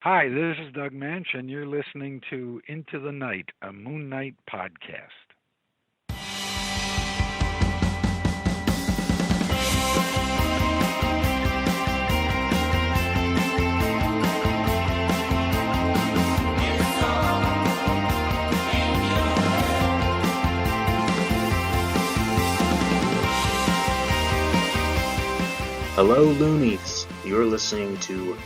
Hi, this is Doug Manch, and you're listening to Into the Night, a Moon Knight podcast. Hello, Loonies. You're listening to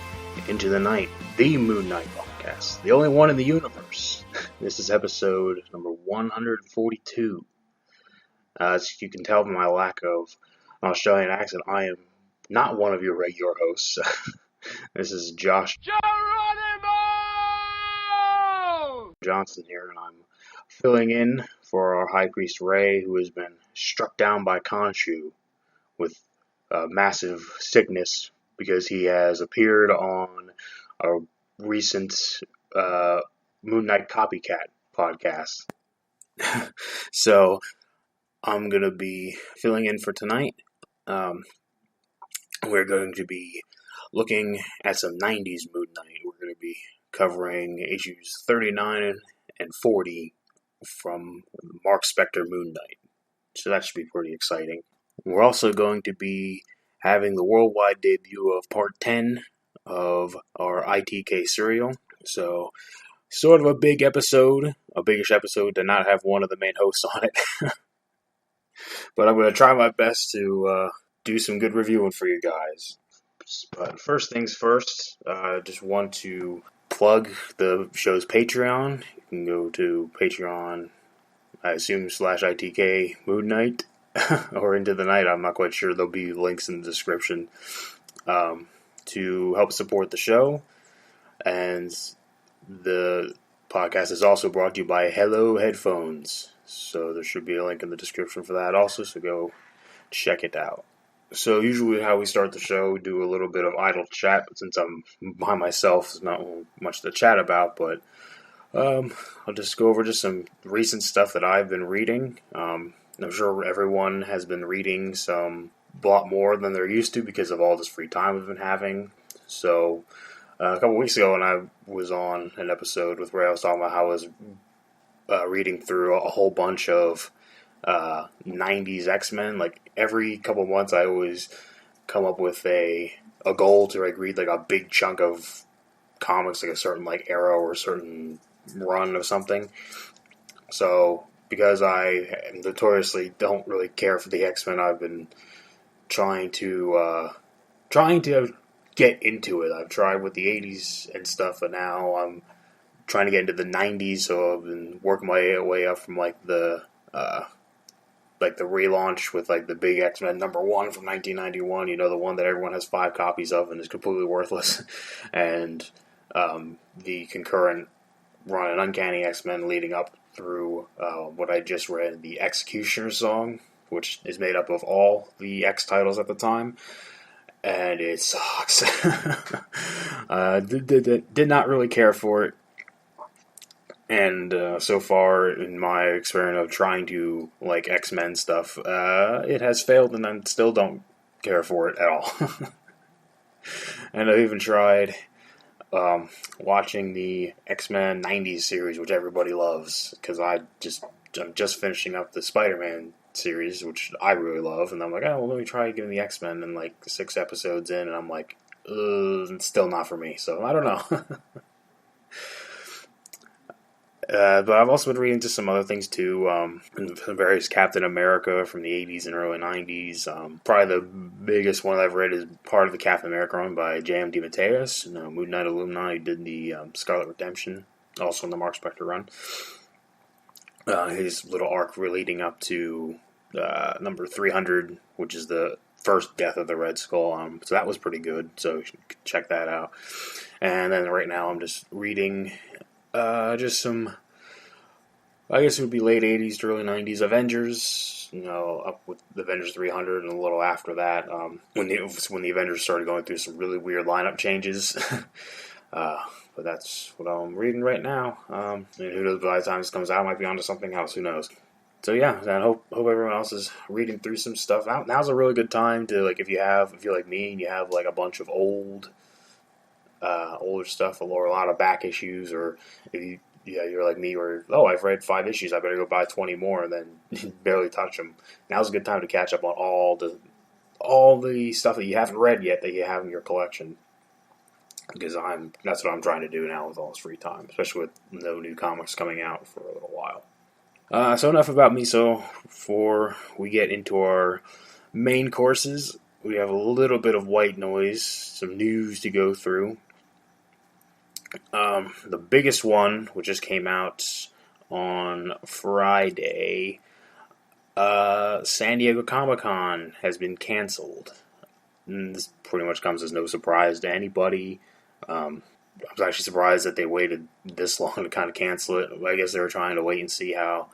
Into the Night, the Moon Knight podcast, the only one in the universe. This is episode number 142. As you can tell from my lack of Australian accent, I am not one of your regular hosts. This is Josh Geronimo Johnson here, and I'm filling in for our High Priest Ray, who has been struck down by KHONSHU with massive sickness because he has appeared on a recent Moon Knight copycat podcast. So I'm going to be filling in for tonight. We're going to be looking at some 90s Moon Knight. We're going to be covering issues 39 and 40 from Marc Spector Moon Knight. So that should be pretty exciting. We're also going to be having the worldwide debut of part 10 of our ITK serial. So, sort of a big episode, a biggish episode to not have one of the main hosts on it. But I'm going to try my best to do some good reviewing for you guys. But first things first, I just want to plug the show's Patreon. You can go to Patreon, I assume, /ITK Moon Knight. Or Into the Night, I'm not quite sure. There'll be links in the description to help support the show. And the podcast is also brought to you by Hello Headphones. So there should be a link in the description for that also, so go check it out. So usually how we start the show, we do a little bit of idle chat. Since I'm by myself, there's not much to chat about, but I'll just go over just some recent stuff that I've been reading. I'm sure everyone has been reading a lot more than they're used to because of all this free time we've been having. So, a couple weeks ago when I was on an episode with Ray, I was talking about how I was reading through a whole bunch of 90s X-Men. Like, every couple months I always come up with a goal to read a big chunk of comics, like a certain era or a certain run of something. So, because I notoriously don't really care for the X-Men, I've been trying to get into it. I've tried with the 80s and stuff, but now I'm trying to get into the 90s, so I've been working my way up from the relaunch with the big X-Men number 1 from 1991, the one that everyone has 5 copies of and is completely worthless, and the concurrent run in Uncanny X-Men leading up through what I just read, the Executioner song, which is made up of all the X titles at the time, and it sucks. Did not really care for it, and so far in my experience of trying to like X-Men stuff, it has failed, and I still don't care for it at all. And I've even tried watching the X-Men 90s series, which everybody loves, because I'm just finishing up the Spider-Man series, which I really love, and I'm like, oh, well, let me try giving the X-Men, and 6 episodes in, and I'm like, it's still not for me, so I don't know. But I've also been reading just some other things too, various Captain America from the 80s and early 90s. Probably the biggest one I've read is part of the Captain America run by J.M. DeMatteis. Moon Knight Illuminati did the Scarlet Redemption, also in the Marc Spector run. His little arc leading up to number 300, which is the first death of the Red Skull. So that was pretty good, so you should check that out. And then right now I'm just reading just some, I guess it would be late 80s to early 90s Avengers, up with the Avengers 300 and a little after that, when the Avengers started going through some really weird lineup changes. But that's what I'm reading right now. And who knows, by the time this comes out, I might be onto something else, who knows. So yeah, I hope everyone else is reading through some stuff. Now's a really good time to, if you're like me and you have a bunch of old older stuff, or a lot of back issues, or if you're like me, where I've read 5 issues, I better go buy 20 more, and then barely touch them. Now's a good time to catch up on all the stuff that you haven't read yet that you have in your collection. Because that's what I'm trying to do now with all this free time, especially with no new comics coming out for a little while. So enough about me. So before we get into our main courses, we have a little bit of white noise, some news to go through. The biggest one, which just came out on Friday, San Diego Comic-Con has been canceled. And this pretty much comes as no surprise to anybody. I was actually surprised that they waited this long to kind of cancel it. I guess they were trying to wait and see how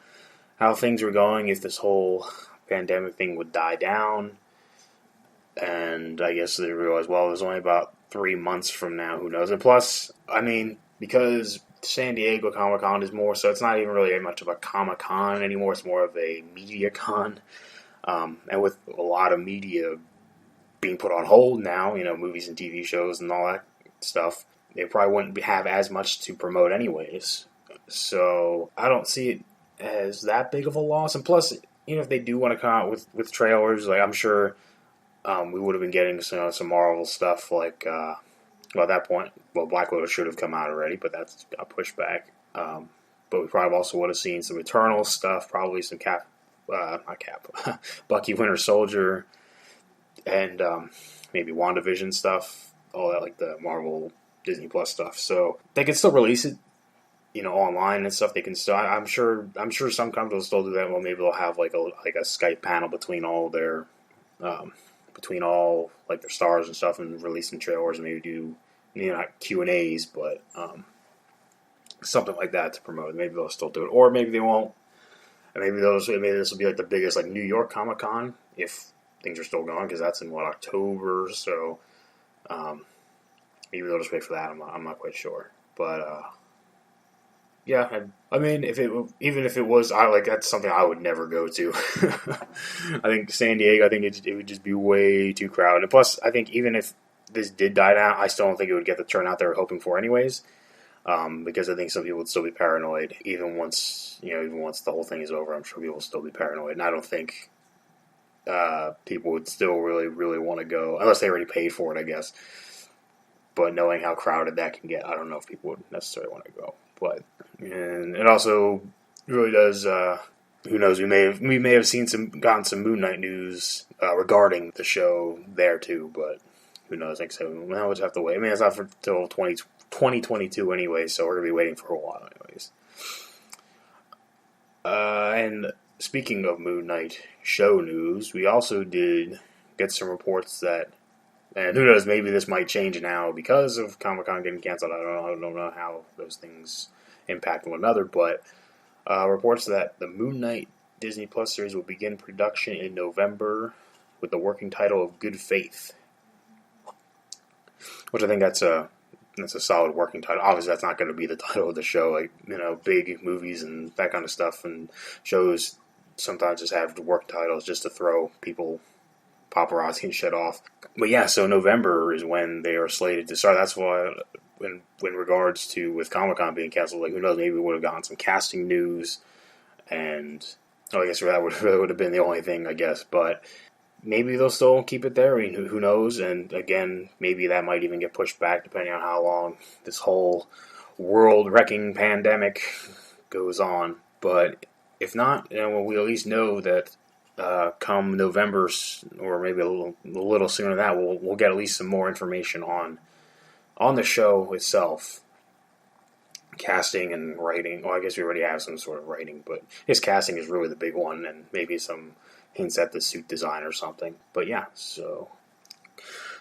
things were going, if this whole pandemic thing would die down. And I guess they realized, well, there's only about 3 months from now, who knows. And plus, I mean, because San Diego Comic-Con is more, so it's not even really much of a Comic-Con anymore, it's more of a media con. And with a lot of media being put on hold now, movies and TV shows and all that stuff, they probably wouldn't have as much to promote anyways. So I don't see it as that big of a loss. And plus, if they do want to come out with trailers, like I'm sure we would have been getting some Marvel stuff, like at that point, Black Widow should have come out already, but that's got pushed back. But we probably also would have seen some Eternal stuff, probably some Bucky Winter Soldier, and maybe WandaVision stuff, all that, like the Marvel Disney Plus stuff. So they can still release it, online and stuff. They can still. I'm sure some companies will still do that. Well, maybe they'll have like a Skype panel between all their like their stars and stuff, and releasing trailers, and maybe do not Q&As, but something like that to promote. Maybe they'll still do it, or maybe they won't. And maybe this will be like the biggest like New York Comic Con if things are still going, because that's in October. So maybe they'll just wait for that. I'm not quite sure, but yeah. I mean, if it was, that's something I would never go to. I think San Diego, it would just be way too crowded. And plus, I think even if this did die down, I still don't think it would get the turnout they were hoping for anyways. Because I think some people would still be paranoid, even once the whole thing is over. I'm sure people will still be paranoid, and I don't think people would still really, really want to go, unless they already paid for it, I guess. But knowing how crowded that can get, I don't know if people would necessarily want to go. And it also really does. Who knows? We may have gotten some Moon Knight news regarding the show there too. But who knows? Like so, we'll just have to wait. I mean, it's not until 2022 anyway, so we're gonna be waiting for a while anyways. And speaking of Moon Knight show news, we also did get some reports that. And who knows, maybe this might change now because of Comic-Con getting canceled. I don't know how those things impact one another, but reports that the Moon Knight Disney Plus series will begin production in November with the working title of Good Faith, which I think that's a solid working title. Obviously, that's not going to be the title of the show. Like, big movies and that kind of stuff and shows sometimes just have working titles just to throw people, paparazzi and shit off. But yeah, so November is when they are slated to start. That's why, in regards to with Comic-Con being canceled, like who knows, maybe we would have gotten some casting news, and I guess that would have been the only thing, I guess. But maybe they'll still keep it there. I mean, who knows? And again, maybe that might even get pushed back depending on how long this whole world-wrecking pandemic goes on. But if not, we at least know that come November, or maybe a little sooner than that, we'll get at least some more information on the show itself. Casting and writing. Well, I guess we already have some sort of writing, but his casting is really the big one, and maybe some hints at the suit design or something. But yeah, so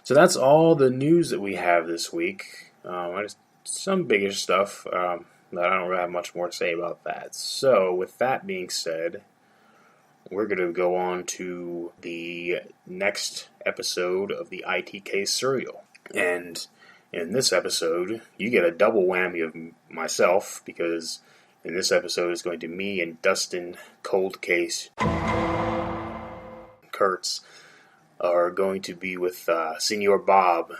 that's all the news that we have this week. Some bigger stuff that I don't really have much more to say about that. So with that being said, we're going to go on to the next episode of the ITK Serial. And in this episode, you get a double whammy of myself, because in this episode it's going to be me and Dustin Cold Case Kurtz are going to be with Signor Bob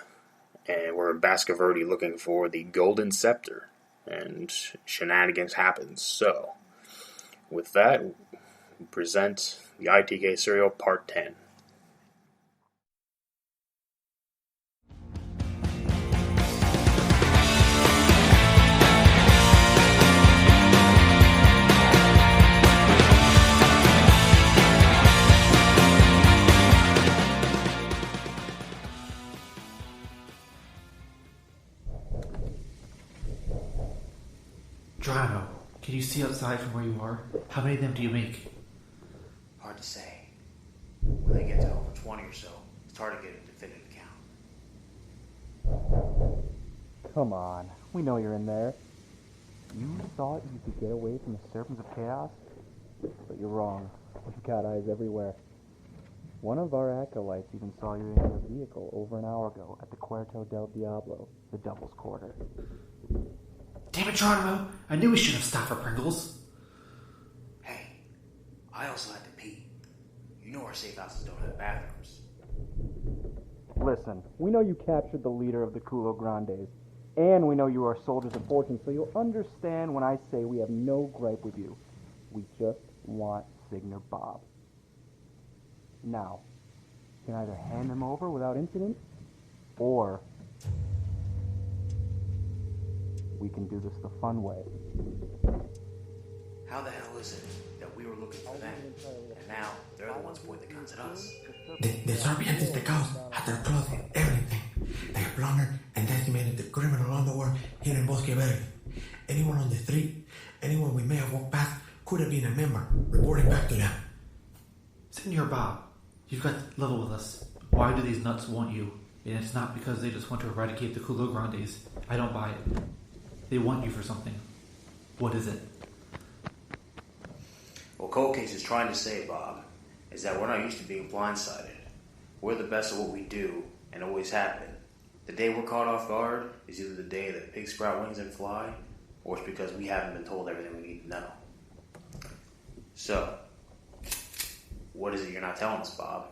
and we're in Baskerville looking for the Golden Scepter, and shenanigans happen. So, with that, we present the ITK Serial Part 10. Geronimo, can you see outside from where you are? How many of them do you make? Hard to say. When they get to over 20 or so, it's hard to get a definitive count. Come on, we know you're in there. You thought you could get away from the Serpents of Chaos? But you're wrong. We've got eyes everywhere. One of our acolytes even saw you in your vehicle over an hour ago at the Cuarto del Diablo, the Devil's Quarter. Damn it, Geronimo! I knew we should have stopped for Pringles. Hey, I also had to pee. You know our safe houses don't have bathrooms. Listen, we know you captured the leader of the Culo Grandes, and we know you are soldiers of fortune, so you'll understand when I say we have no gripe with you. We just want Signor Bob. Now, you can either hand him over without incident, or we can do this the fun way. How the hell is it that we were looking for them, and now they're the ones pointing the guns at us? The Serpent Mike had their clothing, everything. They have plundered and decimated the criminal underworld here in Bosque Verde. Anyone on the street, anyone we may have walked past, could have been a member, reporting back to them. Signor Bob, you've got level with us. Why do these nuts want you? And it's not because they just want to eradicate the Culo Grandes. I don't buy it. They want you for something. What is it? What Cold Case is trying to say, Bob, is that we're not used to being blindsided. We're the best at what we do, and always have been. The day we're caught off guard is either the day that pigs sprout wings and fly, or it's because we haven't been told everything we need to know. So, what is it you're not telling us, Bob?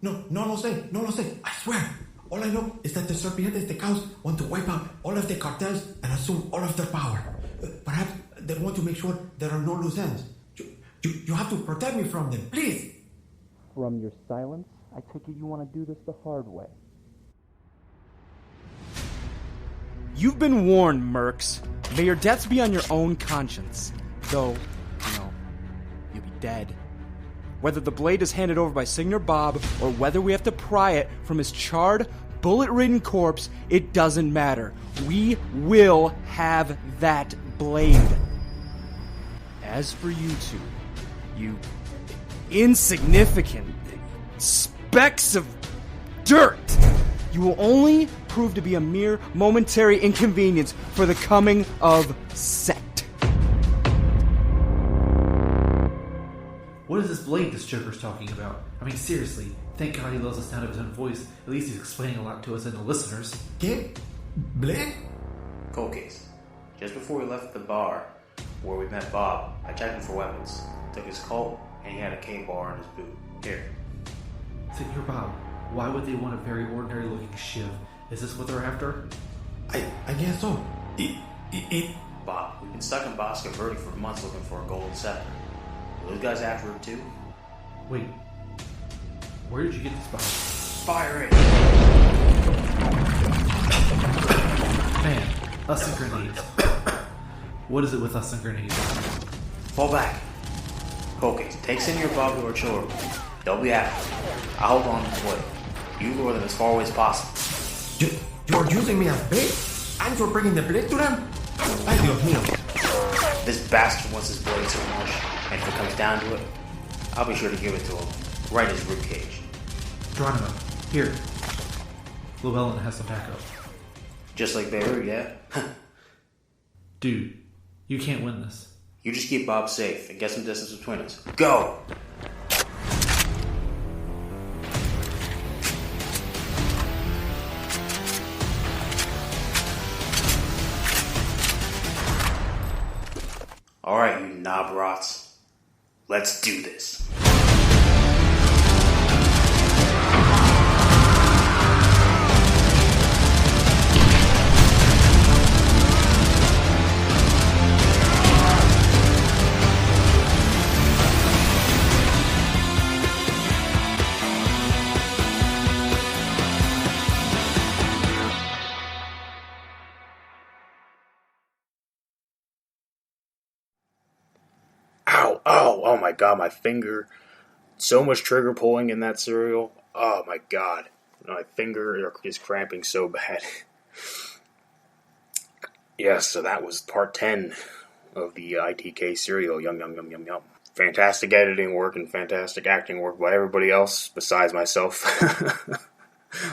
No lo sé. I swear. All I know is that the Serpientes de Caos want to wipe out all of the cartels and assume all of their power. Perhaps they want to make sure there are no loose ends. You have to protect me from them, please. From your silence, I take it you want to do this the hard way. You've been warned, mercs. May your deaths be on your own conscience. Though, you'll be dead. Whether the blade is handed over by Signor Bob or whether we have to pry it from his charred, bullet-ridden corpse, it doesn't matter. We will have that blade. As for you two, you insignificant specks of dirt, you will only prove to be a mere momentary inconvenience for the coming of Set. What is this blade this Joker's talking about? I mean, seriously, thank God he loves the sound of his own voice. At least he's explaining a lot to us and the listeners. ¿Qué? ¿Blade? Cold Case. Just before we left the bar, where we met Bob, I checked him for weapons. Took his Colt, and he had a K-bar in his boot. Here. Signor Bob, why would they want a very ordinary looking shiv? Is this what they're after? I guess so. Bob, we've been stuck in Bosque Verde for months looking for a golden scepter. Are those guys after it too? Wait, where did you get this bomb? Fire it! Man, us and grenades. What is it with us and grenades? Fall back. Cold Case, take Signor Bob to our children. They'll be after them. I'll hold on to the blade. You lure them as far away as possible. You're using me as bait? And you're bringing the blade to them? Ay, Dios mío. This bastard wants his blade so much, and if it comes down to it, I'll be sure to give it to him, right in his ribcage. Geronimo, here. Llewellyn has some backup. Just like Beirut, yeah? Dude, you can't win this. You just keep Bob safe and get some distance between us. Go! Alright, you knob rots. Let's do this. Oh my god, my finger. So much trigger pulling in that serial. Oh my god. My finger is cramping so bad. Yes, so that was part 10 of the ITK serial. Yum, yum, yum, yum, yum. Fantastic editing work and fantastic acting work by everybody else besides myself.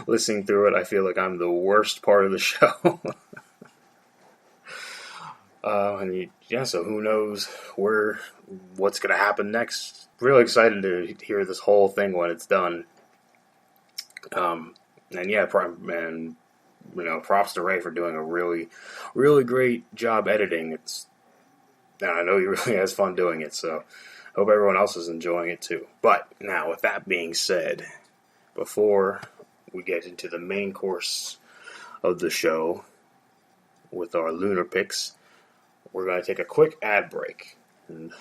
Listening through it, I feel like I'm the worst part of the show. So who knows what's going to happen next. Really excited to hear this whole thing when it's done. Props to Ray for doing a really, really great job editing. I know he really has fun doing it, so I hope everyone else is enjoying it too. But now, with that being said, before we get into the main course of the show with our lunar picks, we're going to take a quick ad break, and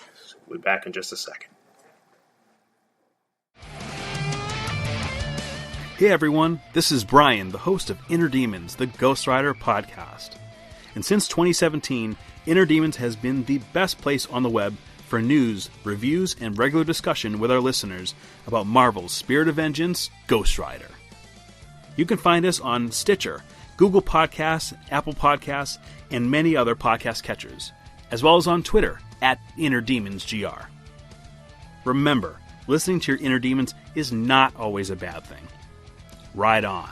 we'll be back in just a second. Hey everyone, this is Brian, the host of Inner Demons, the Ghost Rider podcast. And since 2017, Inner Demons has been the best place on the web for news, reviews, and regular discussion with our listeners about Marvel's Spirit of Vengeance, Ghost Rider. You can find us on Stitcher, Google Podcasts, Apple Podcasts, and many other podcast catchers, as well as on Twitter @InnerDemonsGR. Remember, listening to your inner demons is not always a bad thing. Ride on.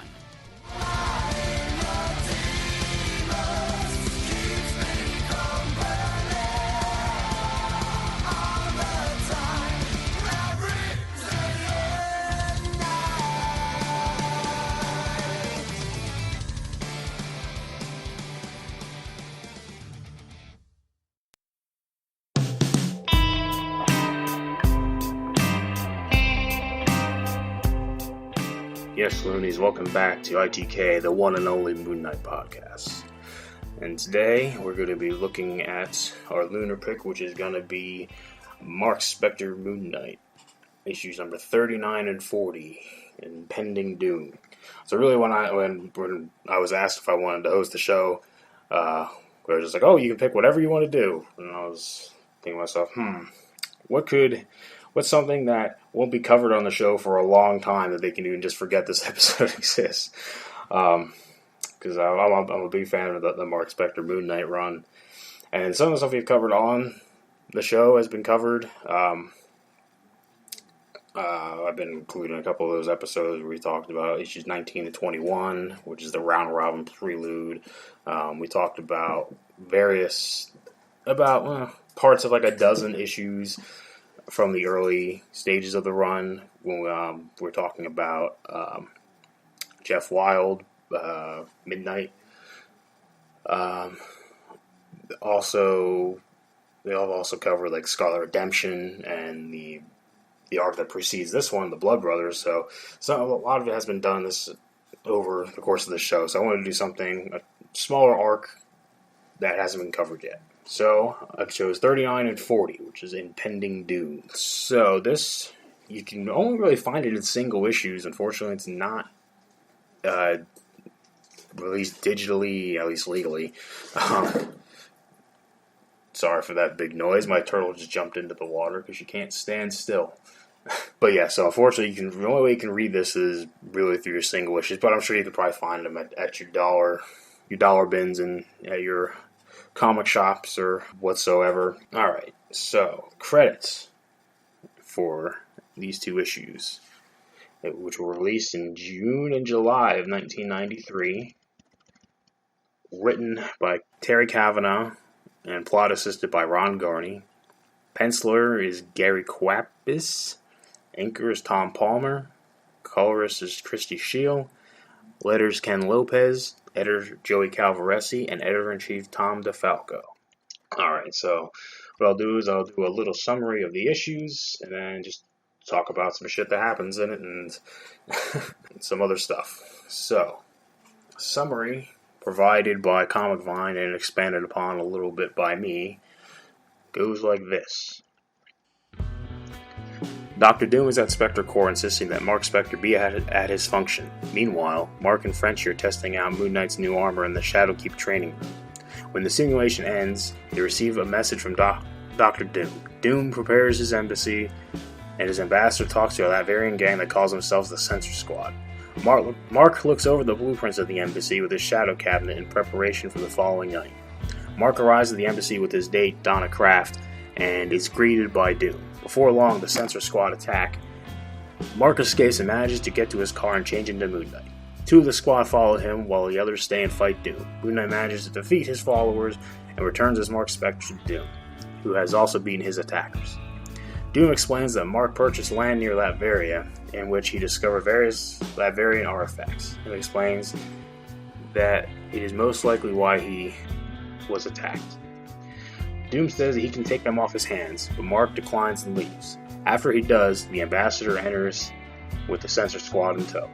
Yes, Loonies, welcome back to ITK, the one and only Moon Knight podcast. And today we're going to be looking at our lunar pick, which is going to be Marc Spector Moon Knight, issues number 39 and 40, Impending Doom. So really when I was asked if I wanted to host the show, I was just like, oh, you can pick whatever you want to do. And I was thinking to myself, what's something that won't be covered on the show for a long time that they can even just forget this episode exists? Because I'm a big fan of the Marc Spector Moon Knight run. And some of the stuff we've covered on the show has been covered. I've been including a couple of those episodes where we talked about issues 19 to 21, which is the round robin prelude. We talked about parts of like a dozen issues from the early stages of the run, when we're talking about Jeff Wild, Midnight. They'll also cover like Scarlet Redemption and the arc that precedes this one, the Blood Brothers. So a lot of it has been done this over the course of the show. So I wanted to do a smaller arc that hasn't been covered yet. So I chose 39 and 40, which is Impending Doom. So this, you can only really find it in single issues. Unfortunately, it's not released digitally, at least legally. Sorry for that big noise. My turtle just jumped into the water because she can't stand still. But yeah, so unfortunately, the only way you can read this is really through your single issues. But I'm sure you could probably find them at your dollar bins and at your comic shops or whatsoever. Alright, so credits for these two issues, which were released in June and July of 1993, written by Terry Kavanagh and plot assisted by Ron Garney. Penciler is Gary Kwapis, inker is Tom Palmer, colorist is Christy Scheel, letters Ken Lopez, editor Joey Calvaresi, and editor-in-chief Tom DeFalco. Alright, so what I'll do is I'll do a little summary of the issues, and then just talk about some shit that happens in it, and some other stuff. So, summary provided by Comic Vine and expanded upon a little bit by me goes like this. Dr. Doom is at Spectre Corps insisting that Marc Spector be at his function. Meanwhile, Mark and French are testing out Moon Knight's new armor in the Shadowkeep training room. When the simulation ends, they receive a message from Dr. Doom. Doom prepares his embassy, and his ambassador talks to a Latvian gang that calls themselves the Censor Squad. Marc looks over the blueprints of the embassy with his shadow cabinet in preparation for the following night. Marc arrives at the embassy with his date, Donna Kraft, and is greeted by Doom. Before long, the Censor Squad attack. Marc escapes and manages to get to his car and change into Moon Knight. Two of the squad follow him, while the others stay and fight Doom. Moon Knight manages to defeat his followers and returns as Marc Spector to Doom, who has also beaten his attackers. Doom explains that Marc purchased land near Latveria, in which he discovered various Latvian artifacts, and explains that it is most likely why he was attacked. Doom says that he can take them off his hands, but Marc declines and leaves. After he does, the ambassador enters with the Censor Squad in tow.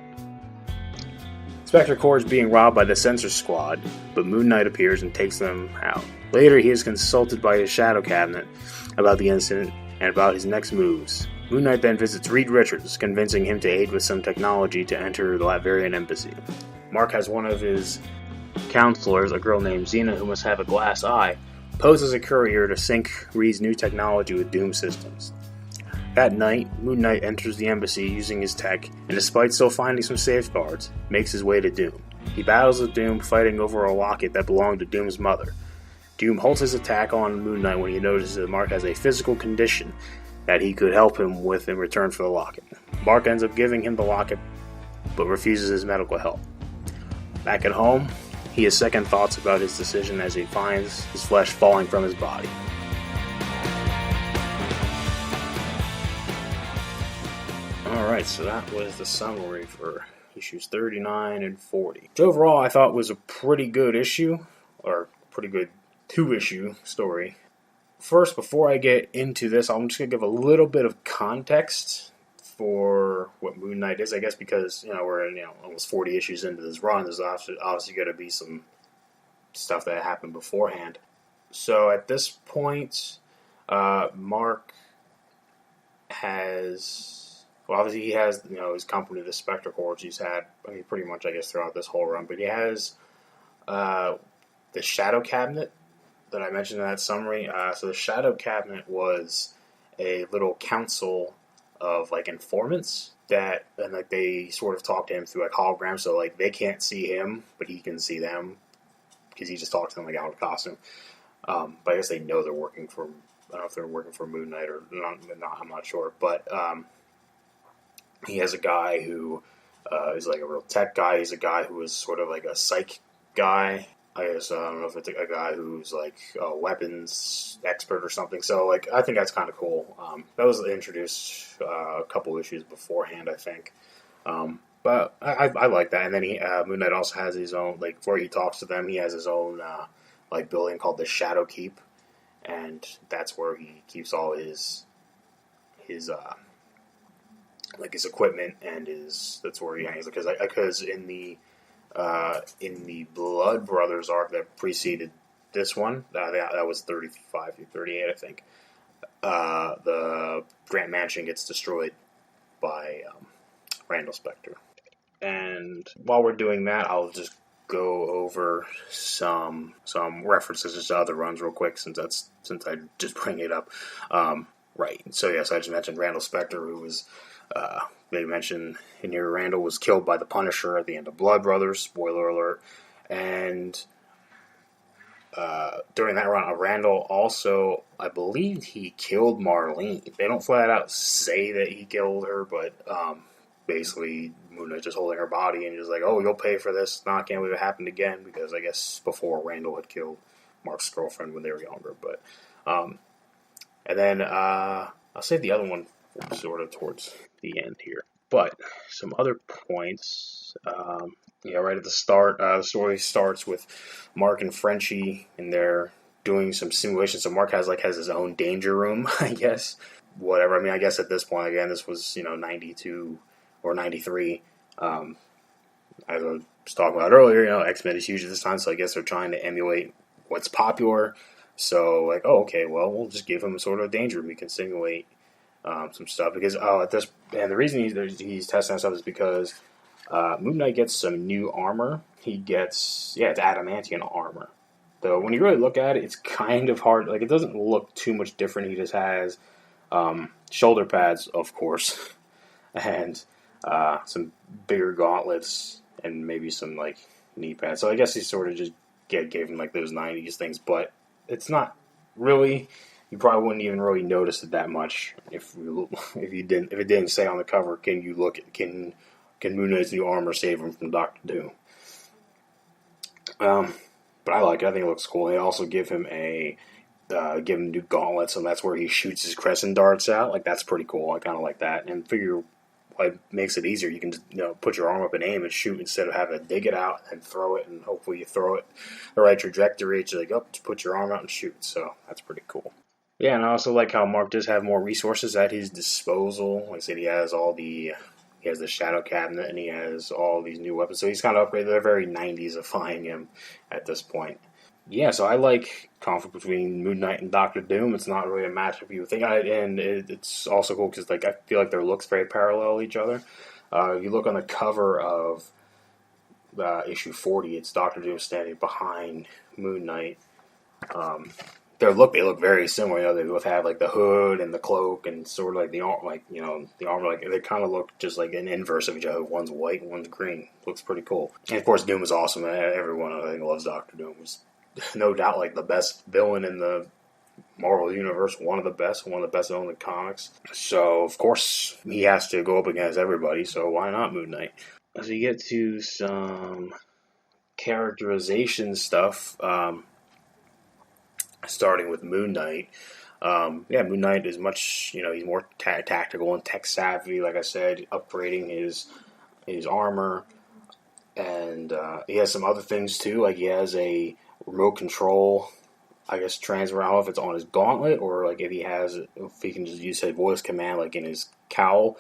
Spectre Corps is being robbed by the Censor Squad, but Moon Knight appears and takes them out. Later, he is consulted by his shadow cabinet about the incident and about his next moves. Moon Knight then visits Reed Richards, convincing him to aid with some technology to enter the Latvian embassy. Marc has one of his counselors, a girl named Xena who must have a glass eye, pose as a courier to sync Reed's new technology with Doom systems. That night, Moon Knight enters the embassy using his tech, and despite still finding some safeguards, makes his way to Doom. He battles with Doom, fighting over a locket that belonged to Doom's mother. Doom halts his attack on Moon Knight when he notices that Marc has a physical condition that he could help him with in return for the locket. Marc ends up giving him the locket, but refuses his medical help. Back at home, he has second thoughts about his decision as he finds his flesh falling from his body. Alright, so that was the summary for issues 39 and 40. Which overall I thought was a pretty good issue, or pretty good two-issue story. First, before I get into this, I'm just going to give a little bit of context for what Moon Knight is, I guess, because we're almost 40 issues into this run. There's obviously going to be some stuff that happened beforehand. So at this point, Marc has... Well, obviously he has, his company, the Spectre Corps, he's had, pretty much, I guess, throughout this whole run. But he has the Shadow Cabinet that I mentioned in that summary. So the Shadow Cabinet was a little council of, informants that, and, they sort of talk to him through, holograms. So, they can't see him, but he can see them because he just talks to them, out of costume. But I guess they know they're working for, I don't know if they're working for Moon Knight or not, I'm not sure. But, he has a guy who is a real tech guy. He's a guy who is sort of a psych guy. I guess I don't know if it's a guy who's a weapons expert or something. So I think that's kind of cool. That was introduced a couple issues beforehand, I think. But I like that. And then Moon Knight also has his own before he talks to them, he has his own building called the Shadow Keep, and that's where he keeps all his his equipment and that's where he hangs. Because in the Blood Brothers arc that preceded this one, that was 35 through 38, I think. The Grant Mansion gets destroyed by Randall Spector. And while we're doing that, I'll just go over some references to other runs real quick, since I just bring it up. Right. So yes, I just mentioned Randall Spector, who was. They mentioned in here Randall was killed by the Punisher at the end of Blood Brothers, spoiler alert, and during that run, Randall also, I believe he killed Marlene. They don't flat out say that he killed her, but basically Moon Knight just holding her body and just oh, you'll pay for this. No, I can't believe it happened again, because I guess before Randall had killed Mark's girlfriend when they were younger. But and then I'll save the other one sort of towards the end here. But some other points, right at the start, the story starts with Marc and Frenchie, and they're doing some simulations. So Marc has his own danger room, I guess. Whatever. I guess at this point, again, this was 92 or 93. As I was talking about earlier, X-Men is huge at this time, so I guess they're trying to emulate what's popular. So okay, well, we'll just give him sort of a danger room. We can simulate some stuff, because and the reason he's testing that stuff is because Moon Knight gets some new armor. He gets it's adamantium armor Though when you really look at it, it's kind of hard. Like, it doesn't look too much different. He just has shoulder pads, of course, and some bigger gauntlets, and maybe some, like, knee pads. So I guess he sort of just gave him, like, those 90s things. But it's not really... You probably wouldn't even really notice it that much if it didn't say on the cover. Can Moon Knight's new armor save him from Doctor Doom? But I like it. I think it looks cool. They also give him new gauntlets, and that's where he shoots his crescent darts out. Like, that's pretty cool. I kind of like that. And figure it makes it easier. You can just, put your arm up and aim and shoot instead of having to dig it out and throw it, and hopefully you throw it the right trajectory. It's like, just put your arm out and shoot. So that's pretty cool. Yeah, and I also like how Mark does have more resources at his disposal. Like I said, he has the Shadow Cabinet, and he has all these new weapons. So he's kind of upgraded. They're very 90s-ifying him at this point. Yeah, so I like conflict between Moon Knight and Doctor Doom. It's not really a matchup you would think. And it's also cool because, like, I feel like their looks very parallel each other. If you look on the cover of issue 40, it's Doctor Doom standing behind Moon Knight. They look very similar. They both have, like, the hood and the cloak and sort of like the armor. Like, they kind of look just like an inverse of each other. One's white and one's green. Looks pretty cool. And of course, Doom is awesome. Everyone, I think, loves Doctor Doom. He's no doubt like the best villain in the Marvel Universe. One of the best known in comics. So of course he has to go up against everybody. So why not Moon Knight? As we get to some characterization stuff. Starting with Moon Knight. Moon Knight is much, he's more tactical and tech savvy, like I said, upgrading his armor. And he has some other things too, like he has a remote control, I guess, transfer. I don't know if it's on his gauntlet or like if he can just use his voice command like in his cowl.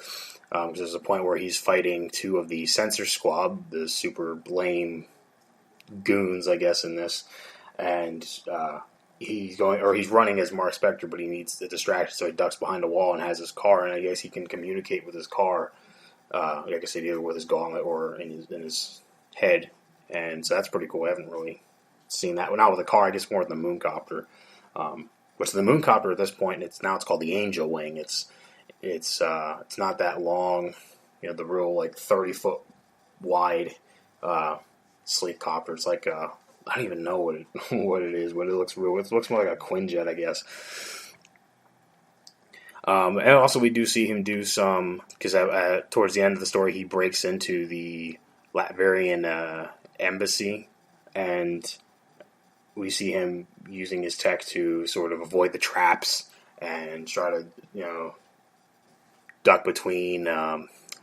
There's a point where he's fighting two of the Censor Squad, the super lame goons, I guess, in this. And, he's running as Marc Spector, but he needs the distraction, so he ducks behind a wall and has his car, and I guess he can communicate with his car, like I said, either with his gauntlet or in his head, and so that's pretty cool. I haven't really seen that. Well, not with the car, I guess more with the Mooncopter, which the Mooncopter at this point, it's called the Angel Wing. It's not that long, the real, like, 30-foot wide, sleek copter. It's like, I don't even know what it is, but it looks real. It looks more like a Quinjet, I guess. And also we do see him do some, because towards the end of the story, he breaks into the Latvian embassy, and we see him using his tech to sort of avoid the traps and try to, duck between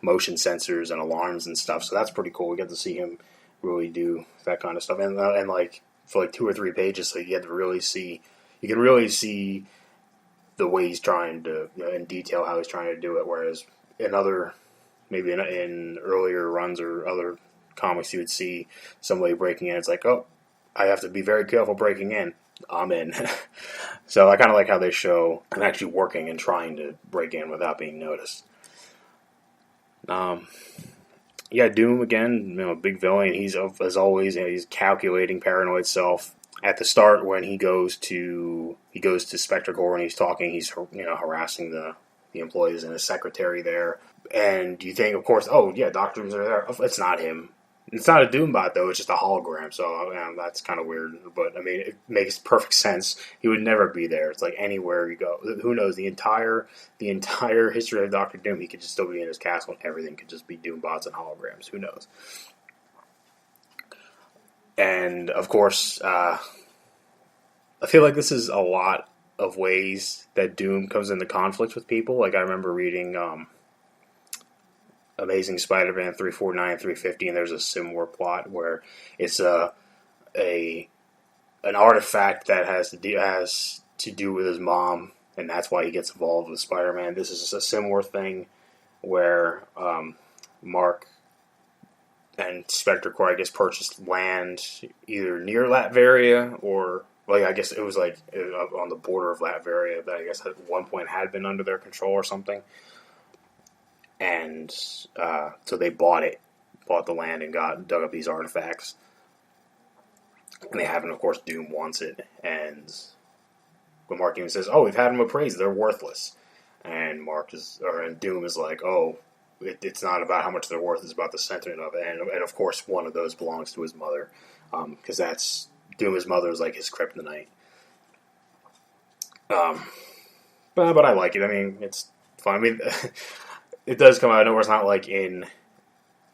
motion sensors and alarms and stuff. So that's pretty cool. We get to see him really do that kind of stuff, and like for like 2 or 3 pages, so you can really see the way he's trying to, in detail how he's trying to do it. Whereas in earlier runs or other comics, you would see somebody breaking in. It's like, oh, I have to be very careful breaking in. I'm in. So I kind of like how they show him actually working and trying to break in without being noticed. Doom again, big villain. He's, as always, he's calculating, paranoid self. At the start, when he goes to Spectre Corps and he's talking, he's harassing the employees and his secretary there. And you think, of course, oh yeah, Doctor Doom's there. It's not him. It's not a Doombot though. It's just a hologram. So that's kind of weird. But I mean, it makes perfect sense. He would never be there. It's like anywhere you go. Who knows? The entire history of Doctor Doom, he could just still be in his castle, and everything could just be Doombots and holograms. Who knows? And of course, I feel like this is a lot of ways that Doom comes into conflict with people. Like I remember reading Amazing Spider-Man 349 and 350, and there's a similar plot where it's an artifact that has to do with his mom, and that's why he gets involved with Spider-Man. This is a similar thing where Mark and Spectre Corps, I guess, purchased land either near Latveria or, well, I guess it was like on the border of Latveria that I guess at one point had been under their control or something. And so they bought the land and dug up these artifacts. And they have it, of course, Doom wants it. And when Mark even says, oh, we've had them appraised, they're worthless. And Doom is like, oh, it's not about how much they're worth, it's about the sentiment of it. And of course, one of those belongs to his mother. Because Doom's mother is like his kryptonite. But I like it. I mean, it's fun. I mean, it does come out. I know it's not like in,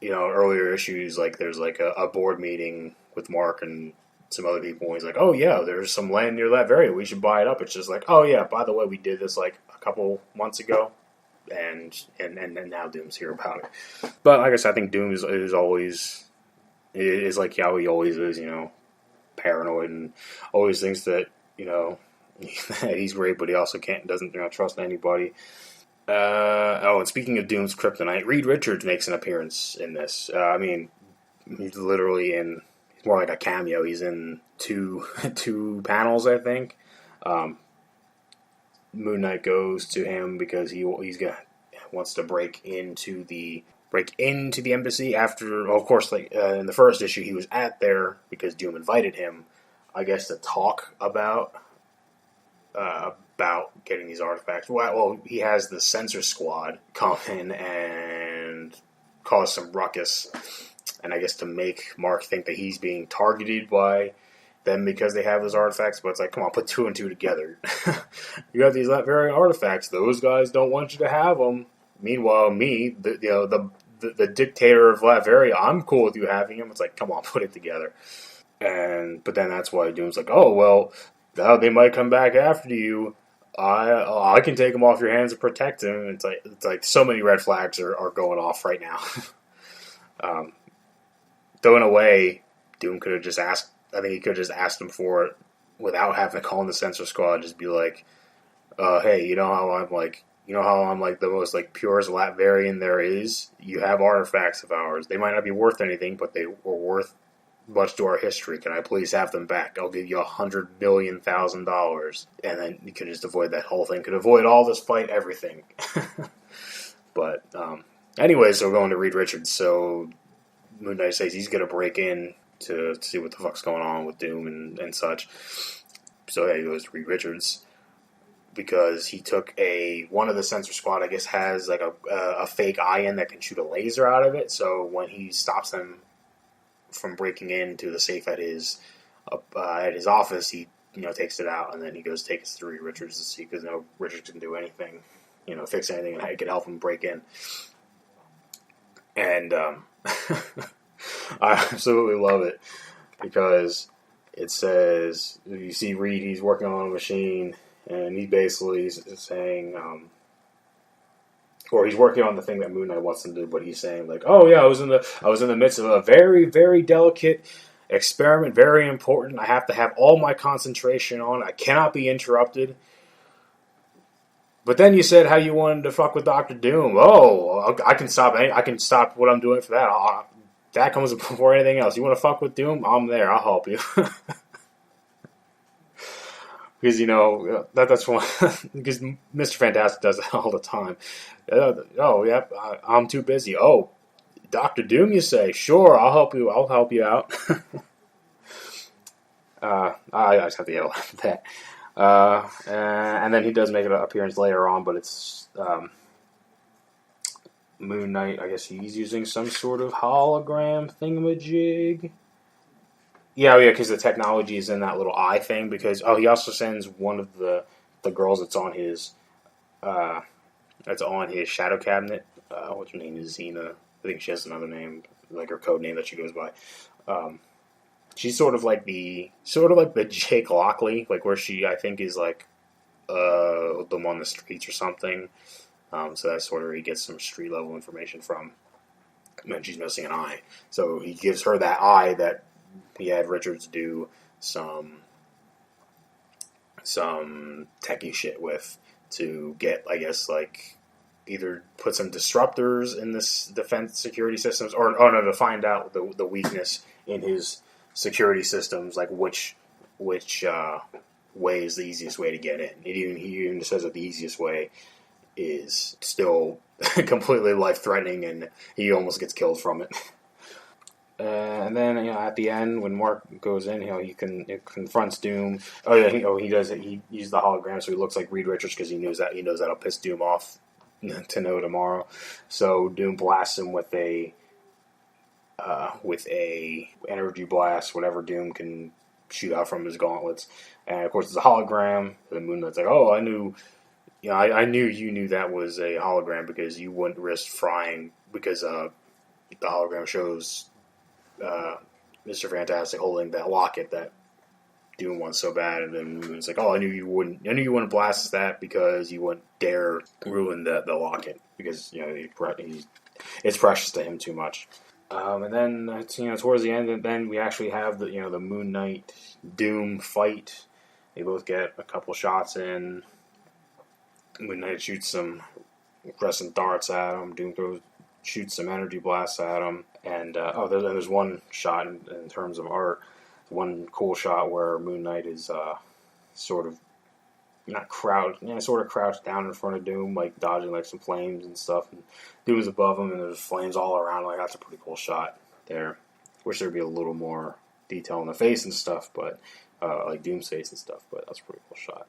earlier issues, like there's like a board meeting with Mark and some other people, and he's like, oh yeah, there's some land near Latveria, we should buy it up. It's just like, oh yeah, by the way, we did this like a couple months ago, and now Doom's here about it. But like I said, I think Doom is like how he always is, paranoid and always thinks that, he's great, but he also doesn't trust anybody. And speaking of Doom's kryptonite, Reed Richards makes an appearance in this. I mean, he's literally he's more like a cameo. He's in two panels, I think. Moon Knight goes to him because he wants to break into the embassy after, of course, like in the first issue, he was there because Doom invited him, I guess, to talk about getting these artifacts. Well, he has the censor squad come in and cause some ruckus, and I guess to make Mark think that he's being targeted by them because they have those artifacts. But it's like, come on, put two and two together. You got these Latveria artifacts. Those guys don't want you to have them. Meanwhile, me, the dictator of Latveria, I'm cool with you having them. It's like, come on, put it together. But then that's why Doom's like, oh well, they might come back after you. I can take them off your hands and protect him. It's like so many red flags are going off right now. Though in a way, Doom could have just asked. I think he could have just asked him for it without having to call in the censor squad. Just be like, hey, you know how I'm like the most like purest Latverian there is. You have artifacts of ours. They might not be worth anything, but they were worth much to our history. Can I please have them back? I'll give you $100 million, and then you could just avoid that whole thing. Could avoid all this fight, everything. But anyway, so we're going to Reed Richards. So Moon Knight says he's going to break in to see what the fuck's going on with Doom and such. So yeah, he goes to Reed Richards because he took one of the censor squad, I guess, has like a fake eye-in that can shoot a laser out of it. So when he stops them from breaking into the safe at his office, he takes it out, and then he goes takes it to Reed Richards to see, because Richards can do anything, fix anything, and he could help him break in. And I absolutely love it because it says you see Reed, he's working on a machine, and he basically is saying, or he's working on the thing that Moon Knight wants him to do, but he's saying like, oh yeah, I was in the midst of a very, very delicate experiment, very important. I have to have all my concentration on. I cannot be interrupted. But then you said how you wanted to fuck with Dr. Doom. Oh, I can stop. I can stop what I'm doing for that. That comes before anything else. You want to fuck with Doom? I'm there. I'll help you. Because, that's one. Because Mr. Fantastic does that all the time. Oh, yep, I'm too busy. Oh, Dr. Doom, you say? Sure, I'll help you. I'll help you out. I just have to yell at that. And then he does make an appearance later on, but it's Moon Knight. I guess he's using some sort of hologram thingamajig. Yeah, because the technology is in that little eye thing. Because he also sends one of the girls that's on his shadow cabinet. What's her name? Is Xena? I think she has another name, like her code name that she goes by. She's sort of like the Jake Lockley, like where she, I think, is like them on the streets or something. So that's sort of where he gets some street level information from. And she's missing an eye, so he gives her that eye that he had Richards do some techie shit with to get, I guess, like either put some disruptors in this defense security systems, or to find out the weakness in his security systems, like which way is the easiest way to get in. He even says that the easiest way is still completely life-threatening, and he almost gets killed from it. And then, at the end, when Mark goes in, he confronts Doom. Oh yeah, he does it. He uses the hologram, so he looks like Reed Richards because he knows that'll piss Doom off to know tomorrow. So Doom blasts him with a energy blast, whatever Doom can shoot out from his gauntlets. And of course, it's a hologram. And Moon Knight's like, "Oh, I knew." I knew you knew that was a hologram because you wouldn't risk frying because the hologram shows Mr. Fantastic holding that locket that Doom wants so bad, and then Moon's like, "Oh, I knew you wouldn't blast that because you wouldn't dare ruin the locket because it's precious to him too much." And then towards the end, then we actually have the Moon Knight Doom fight. They both get a couple shots in. Moon Knight shoots some crescent darts at him. Doom shoots some energy blasts at him. And there's one shot in terms of art, one cool shot where Moon Knight is sort of crouched down in front of Doom, like dodging like some flames and stuff. And Doom's above him, and there's flames all around. Like that's a pretty cool shot there. Wish there'd be a little more detail in the face and stuff, but like Doom's face and stuff. But that's a pretty cool shot.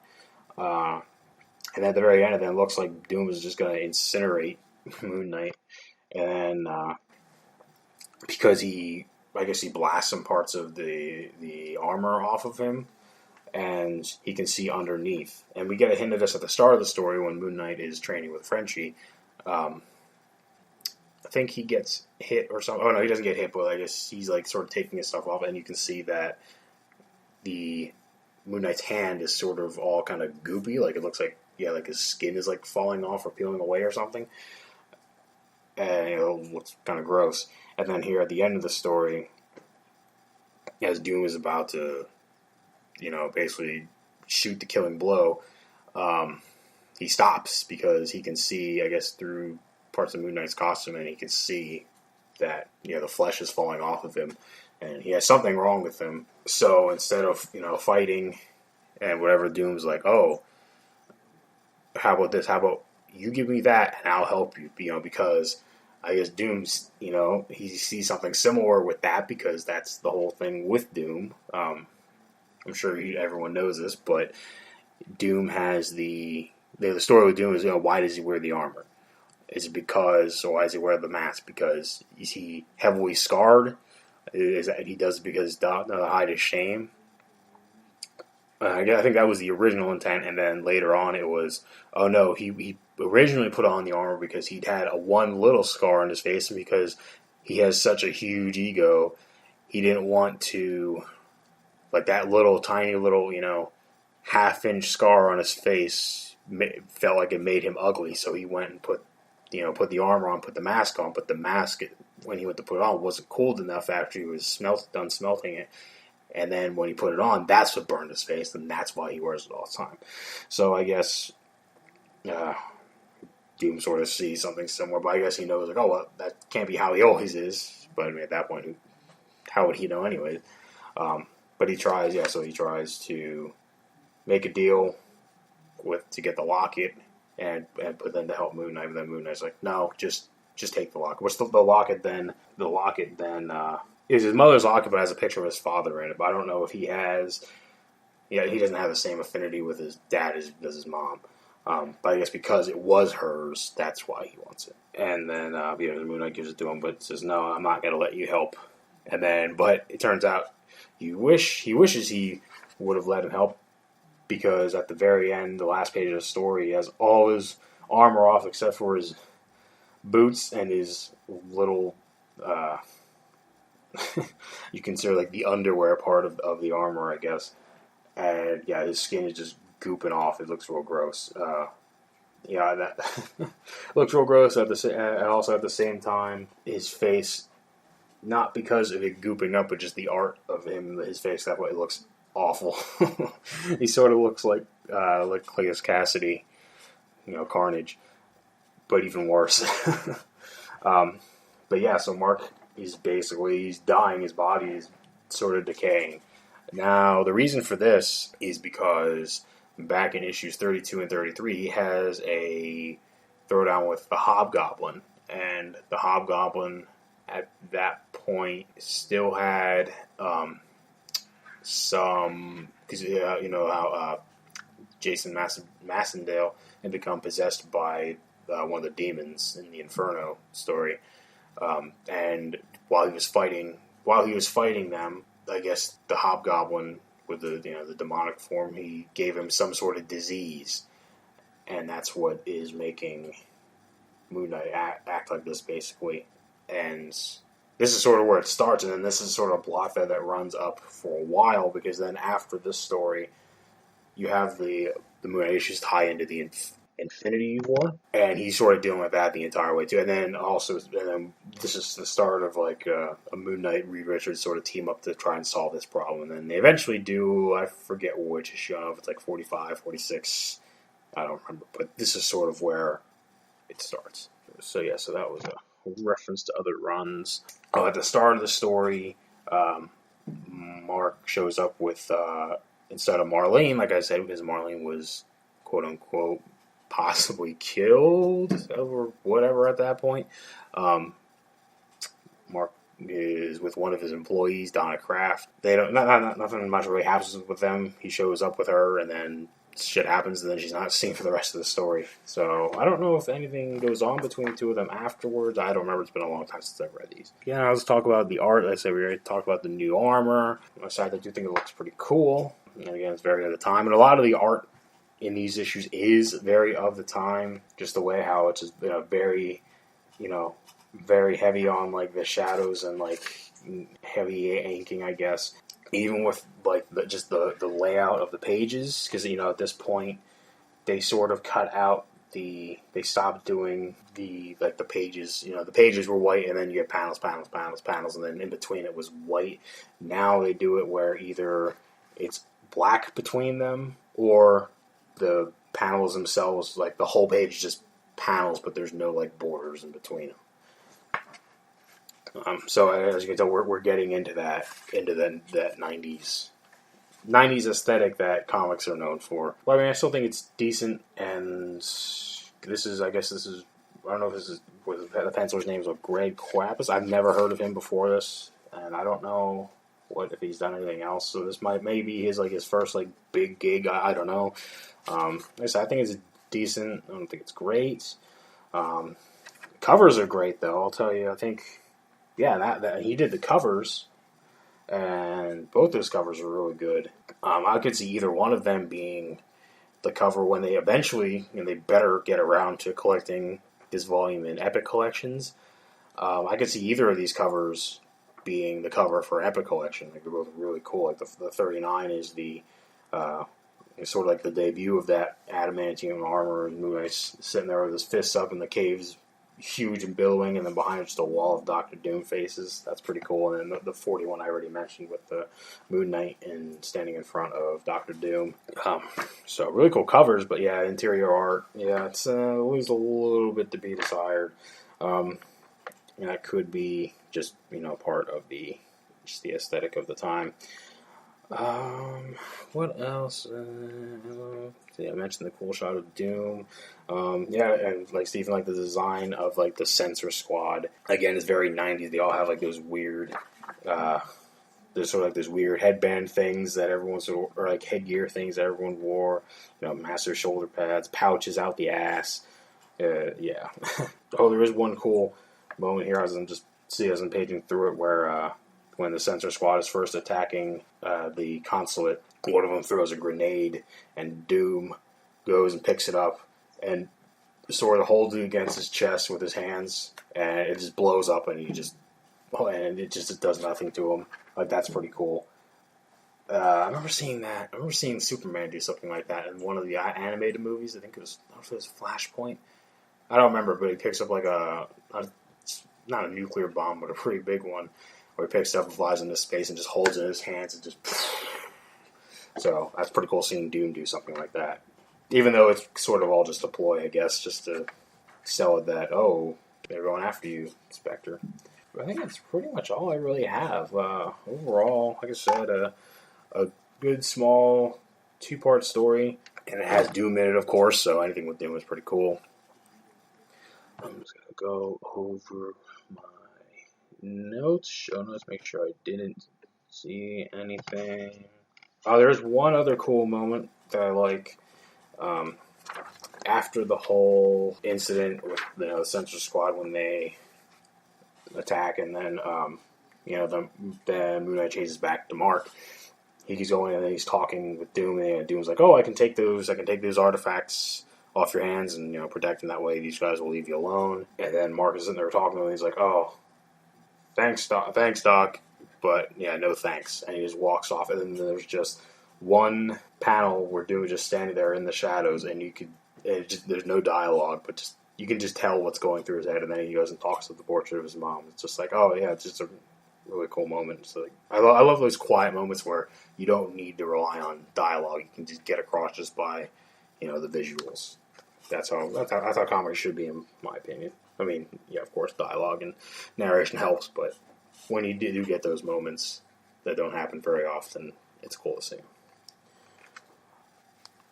And at the very end, it looks like Doom is just going to incinerate Moon Knight, and because he blasts some parts of the armor off of him, and he can see underneath. And we get a hint of this at the start of the story when Moon Knight is training with Frenchie. I think he gets hit or something. Oh no, he doesn't get hit, but I guess he's like sort of taking his stuff off, and you can see that the Moon Knight's hand is sort of all kind of goopy, like it looks like like his skin is like falling off or peeling away or something. And it looks kind of gross. And then here at the end of the story, as Doom is about to, basically shoot the killing blow, he stops because he can see, I guess, through parts of Moon Knight's costume, and he can see that, the flesh is falling off of him, and he has something wrong with him. So instead of, fighting and whatever, Doom's like, "Oh, how about this? How about you give me that and I'll help you?" Because I guess Doom's, he sees something similar with that because that's the whole thing with Doom. I'm sure everyone knows this, but Doom has the story with Doom is, why does he wear the armor? Is it because, or why does he wear the mask? Because is he heavily scarred? Is that he does it because to hide his shame? I think that was the original intent, and then later on it was, oh no, he originally put on the armor because he'd had one little scar on his face, and because he has such a huge ego, he didn't want to, like that tiny little, half-inch scar on his face felt like it made him ugly, so he went and put the armor on, put the mask on, but the mask, when he went to put it on, wasn't cold enough after he was done smelting it. And then when he put it on, that's what burned his face, and that's why he wears it all the time. So I guess Doom sort of sees something similar, but I guess he knows, like, oh, well, that can't be how he always is. But I mean, at that point, how would he know anyway? But he tries, so he tries to make a deal to get the locket and put them to help Moon Knight. And then Moon Knight's like, no, just take the locket. What's the locket then? The locket then is his mother's locket, but has a picture of his father in it. But I don't know if he has. Yeah, he doesn't have the same affinity with his dad as his mom. But I guess because it was hers, that's why he wants it. And then the Moon Knight gives it to him, but says, "No, I'm not going to let you help." And then, but it turns out he wishes he would have let him help, because at the very end, the last page of the story, he has all his armor off except for his boots and his little. You consider like the underwear part of the armor, I guess. And yeah, his skin is just gooping off. It looks real gross. That looks real gross. And also at the same time, his face, not because of it gooping up, but just the art of him, his face. That way, it looks awful. He sort of looks like Cleus Cassidy, Carnage, but even worse. But yeah, so Mark is he's dying. His body is sort of decaying. Now, the reason for this is because back in issues 32 and 33, he has a throwdown with the Hobgoblin. And the Hobgoblin at that point still had some, because you know how Jason Massendale had become possessed by one of the demons in the Inferno story, and while he was fighting them, I guess the Hobgoblin with the demonic form, he gave him some sort of disease, and that's what is making Moon Knight act like this, basically. And this is sort of where it starts, and then this is sort of a plot thread that runs up for a while, because then after this story, you have the Moon Knight issues tie into the Infinity War, and he's sort of dealing with that the entire way too. And then this is the start of like a Moon Knight Reed Richards sort of team up to try and solve this problem. And then they eventually do. I forget which issue. I don't know if it's like 45, 46. I don't remember. But this is sort of where it starts. So yeah, so that was a reference to other runs. At the start of the story, Mark shows up with instead of Marlene, like I said, because Marlene was quote unquote possibly killed or whatever at that point. Mark is with one of his employees, Donna Kraft. They don't nothing much really happens with them. He shows up with her, and then shit happens, and then she's not seen for the rest of the story. So I don't know if anything goes on between the two of them afterwards. I don't remember. It's been a long time since I've read these. Yeah, let's talk about the art. Like I said, we already talked about the new armor. Aside, I do think it looks pretty cool. And again, it's very of the time, and a lot of the art in these issues is very of the time. Just the way how it's just very, very heavy on like the shadows and like heavy inking, I guess. Even with like the layout of the pages, because at this point they sort of cut out they stopped doing the pages. The pages were white, and then you get panels, and then in between it was white. Now they do it where either it's black between them, or the panels themselves, like the whole page just panels, but there's no like borders in between them. So as you can tell, we're getting into that 90s aesthetic that comics are known for. Well, I mean, I still think it's decent, and this is I don't know if this is what the penciler's name is, Greg Quapis. I've never heard of him before this, and I don't know if he's done anything else. So this might maybe his first like big gig. I don't know. Like I said, I think it's decent. I don't think it's great. Covers are great though. I'll tell you. I think. Yeah, that he did the covers, and both those covers were really good. I could see either one of them being the cover when they eventually, they better get around to collecting this volume in Epic Collections. I could see either of these covers being the cover for Epic Collection. Like, they're both really cool. Like the 39 is the sort of like the debut of that adamantium armor, and Moon Knight's sitting there with his fists up in the caves, huge and billowing, and then behind it just a wall of Doctor Doom faces. That's pretty cool. And then the 41 I already mentioned with the Moon Knight and standing in front of Doctor Doom. So really cool covers, but yeah, interior art, yeah, it's always a little bit to be desired. And that could be just part of the aesthetic of the time. What else? I mentioned the cool shot of Doom. Yeah, and like Stephen, like the design of like the Censor Squad. Again, it's very 90s. They all have like those weird, there's sort of like those weird headband things that everyone or like headgear things that everyone wore. Massive shoulder pads, pouches out the ass. Yeah. Oh, there is one cool moment here as I'm paging through it where when the Censor Squad is first attacking the consulate, one of them throws a grenade, and Doom goes and picks it up and sort of holds it against his chest with his hands, and it just blows up, and it just does nothing to him. Like, that's pretty cool. I remember seeing that. I remember seeing Superman do something like that in one of the animated movies. I don't know if it was Flashpoint. I don't remember, but he picks up like not a nuclear bomb, but a pretty big one, where he picks it up and flies into space and just holds it in his hands and just. So that's pretty cool seeing Doom do something like that. Even though it's sort of all just a ploy, I guess, just to sell it that, they're going after you, Spectre. But I think that's pretty much all I really have. Overall, like I said, a good small 2-part story. And it has Doom in it, of course, so anything with Doom is pretty cool. I'm just going to go over my notes, show notes, make sure I didn't see anything. Oh, there's one other cool moment that I like. After the whole incident with the Central Squad when they attack, and then the Moon Knight chases back to Marc. He's going and he's talking with Doom, and Doom's like, "Oh, I can take those artifacts off your hands, and protect them that way. These guys will leave you alone." And then Marc is in there talking to him, and he's like, "Oh, thanks, Doc, but yeah, no thanks." And he just walks off, and then there's just one panel where Doom is just standing there in the shadows, and there's no dialogue, but just you can just tell what's going through his head, and then he goes and talks with the portrait of his mom. It's just like, oh yeah, it's just a really cool moment. So like, I love those quiet moments where you don't need to rely on dialogue; you can just get across just by the visuals. That's how comics should be, in my opinion. I mean, yeah, of course, dialogue and narration helps, but when you do get those moments that don't happen very often, it's cool to see.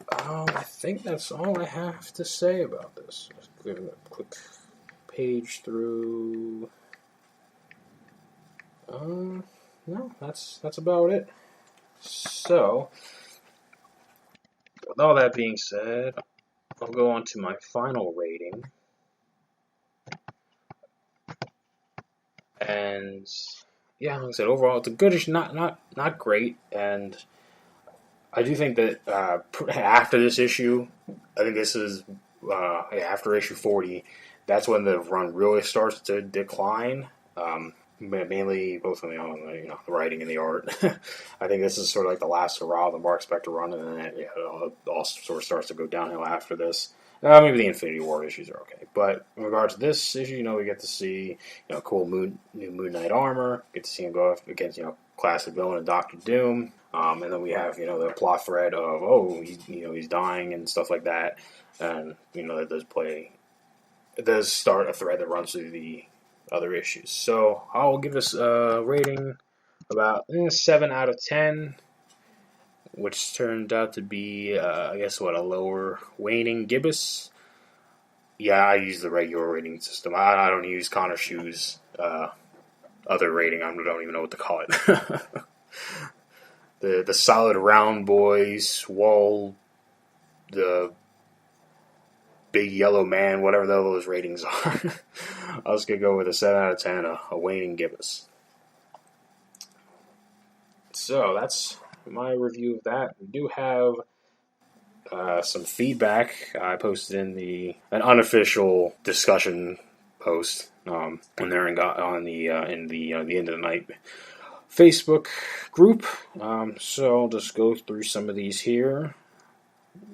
I think that's all I have to say about this. Just give it a quick page through. No, that's about it. So, with all that being said, I'll go on to my final rating. And yeah, like I said, overall it's a good issue, not great, and I do think that after this issue, I think this is after issue 40, that's when the run really starts to decline. Mainly both on the writing and the art. I think this is sort of like the last hurrah of the Marc Spector run, and then it all sort of starts to go downhill after this. Maybe the Infinity War issues are okay, but in regards to this issue, we get to see cool new Moon Knight armor, get to see him go up against classic villain and Doctor Doom, and then we have the plot thread of he's dying and stuff like that, and it does start a thread that runs through the other issues. So I'll give this a rating about 7 out of 10, which turned out to be, a lower waning gibbous. Yeah, I use the regular rating system. I don't use KHONSHU'S other rating. I don't even know what to call it. the solid round boy, swole, the big yellow man, whatever those ratings are. I was going to go with a 7 out of 10, a waning gibbous. So that's my review of that. We do have some feedback. I posted in an unofficial discussion post on there and got on the End of the Night Facebook group. So I'll just go through some of these here.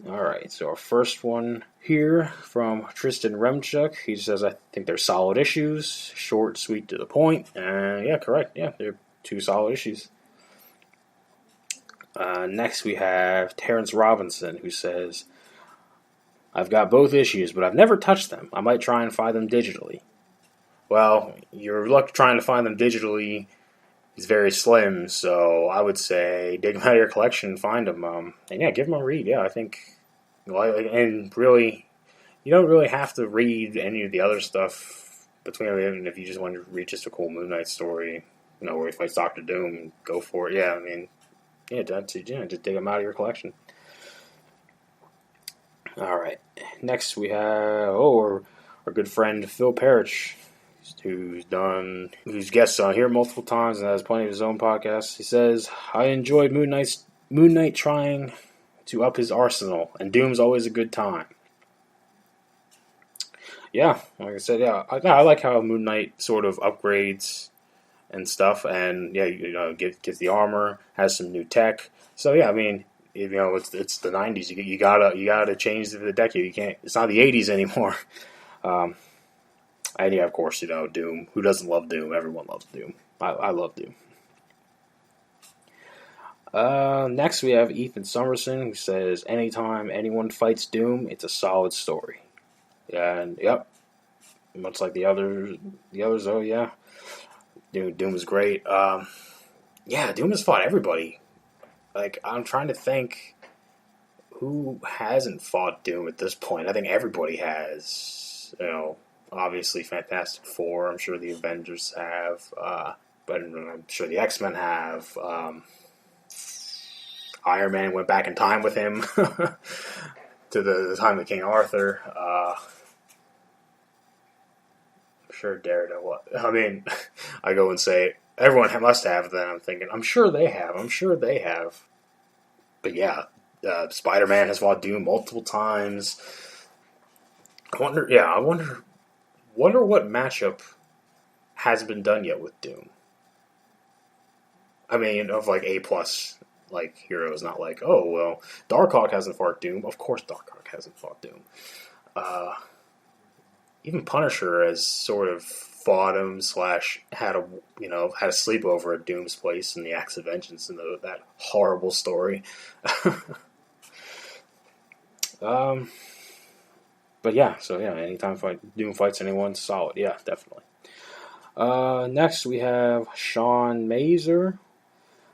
Alright, so our first one here from Tristan Remchuk. He says, I think they're solid issues, short, sweet, to the point. And yeah, correct. Yeah, they're 2 solid issues. Next we have Terrence Robinson, who says, I've got both issues, but I've never touched them. I might try and find them digitally. Well, your luck trying to find them digitally is very slim, so I would say dig them out of your collection, find them, and yeah, give them a read. Yeah, I think, and really, you don't really have to read any of the other stuff between them if you just want to read just a cool Moon Knight story, where he fights Doctor Doom, go for it. Yeah, I mean, just dig them out of your collection. All right, next we have our good friend Phil Parrish, who's guests on here multiple times and has plenty of his own podcasts. He says, I enjoyed Moon Knight trying to up his arsenal, and Doom's always a good time. Yeah, like I said, yeah, I like how Moon Knight sort of upgrades and stuff, and yeah, gets the armor, has some new tech. So yeah, I mean, it's the 90s. You gotta change the decade. You can't. It's not the 80s anymore. And yeah, of course, Doom. Who doesn't love Doom? Everyone loves Doom. I love Doom. Next, we have Ethan Summerson, who says, anytime anyone fights Doom, it's a solid story. And, yep, much like the others, oh, yeah. Doom is great. Yeah, Doom has fought everybody. Like, I'm trying to think who hasn't fought Doom at this point. I think everybody has, obviously Fantastic Four. I'm sure the Avengers have, but I'm sure the X-Men have. Iron Man went back in time with him to the time of King Arthur. I'm sure Daredevil. I mean, I go and say everyone must have. Then I'm thinking, I'm sure they have. But yeah, Spider-Man has fought Doom multiple times. I wonder what matchup hasn't been done yet with Doom. I mean, of like A+, like heroes, not like, oh well, Darkhawk hasn't fought Doom. Of course, Darkhawk hasn't fought Doom. Even Punisher has sort of fought him / had a sleepover at Doom's place in the Acts of Vengeance in that horrible story. But yeah, so yeah, anytime Doom fights anyone, solid. Yeah, definitely. Next we have Sean Mazer,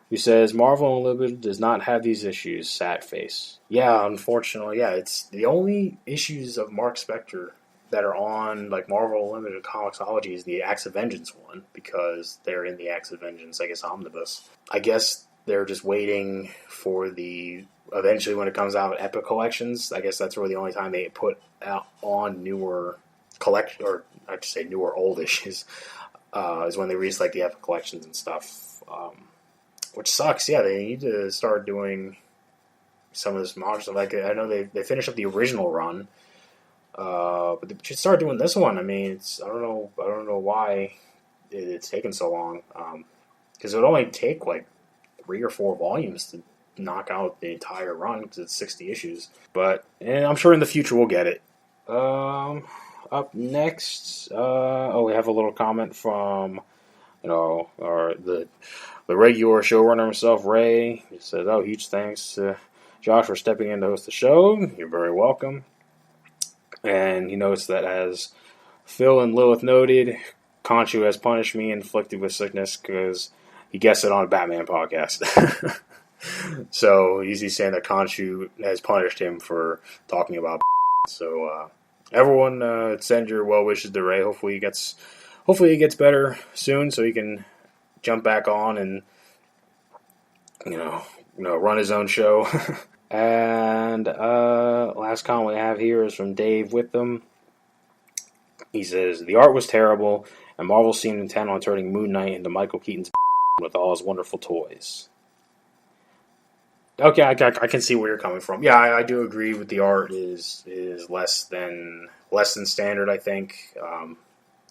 who says Marvel Unlimited does not have these issues. Sad face. Yeah, unfortunately, yeah, it's the only issues of Marc Spector that are on like Marvel Unlimited Comicsology is the Acts of Vengeance one, because they're in the Acts of Vengeance, I guess, omnibus. I guess they're just waiting for eventually when it comes out Epic Collections. I guess that's really the only time they put out on newer old issues, is when they release like the Epic Collections and stuff, which sucks. Yeah, they need to start doing some of this modern stuff. Like, I know they finished up the original run, but they should start doing this one. I mean, I don't know why it's taken so long, because it would only take like 3 or 4 volumes to knock out the entire run, because it's 60 issues. But I'm sure in the future we'll get it. Up next, we have a little comment from the regular showrunner himself, Ray. He says, huge thanks to Josh for stepping in to host the show. You're very welcome. And he notes that, as Phil and Lilith noted, Khonshu has punished me, inflicted with sickness, because he guessed it on a Batman podcast. So he's saying that Khonshu has punished him for talking about. So everyone, send your well wishes to Ray. Hopefully he gets better soon, so he can jump back on and run his own show. And last comment we have here is from Dave Witham. He says, the art was terrible, and Marvel seemed intent on turning Moon Knight into Michael Keaton's with all his wonderful toys. Okay, I can see where you're coming from. Yeah, I do agree with the art is less than standard, I think.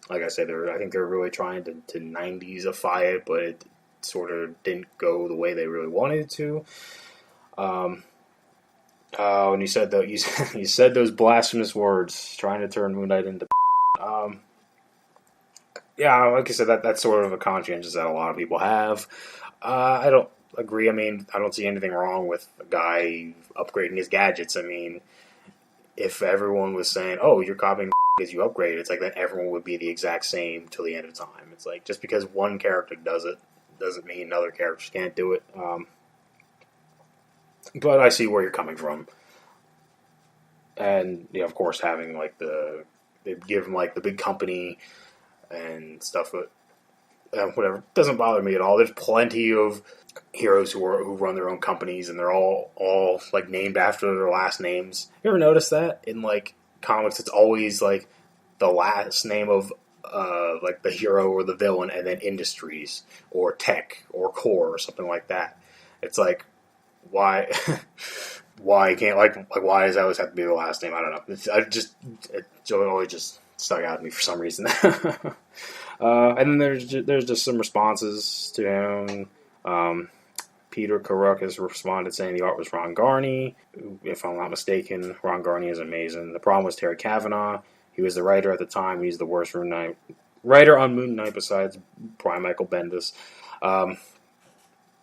Like I said, I think they're really trying to 90s-ify it, but it sort of didn't go the way they really wanted it to. And you said you said those blasphemous words, trying to turn Moon Knight into. Yeah, like I said, that's sort of a conscience that a lot of people have. I don't agree. I mean, I don't see anything wrong with a guy upgrading his gadgets. I mean, if everyone was saying, "Oh, you're copying because you upgrade," it's like that everyone would be the exact same till the end of time. It's like, just because one character does it doesn't mean other characters can't do it. But I see where you're coming from. And, of course, having, like, they give them, like, the big company and stuff, but whatever. It doesn't bother me at all. There's plenty of heroes who run their own companies, and they're all like, named after their last names. You ever notice that? In, like, comics, it's always, like, the last name of, like, the hero or the villain, and then Industries, or Tech, or Core, or something like that. It's like, why can't, why does that always have to be the last name? I don't know. It always just stuck out to me for some reason. And then there's just some responses to him. Peter Carruck has responded saying the art was Ron Garney. If I'm not mistaken, Ron Garney is amazing. The problem was Terry Kavanagh. He was the writer at the time. He's the worst writer on Moon Knight besides Brian Michael Bendis.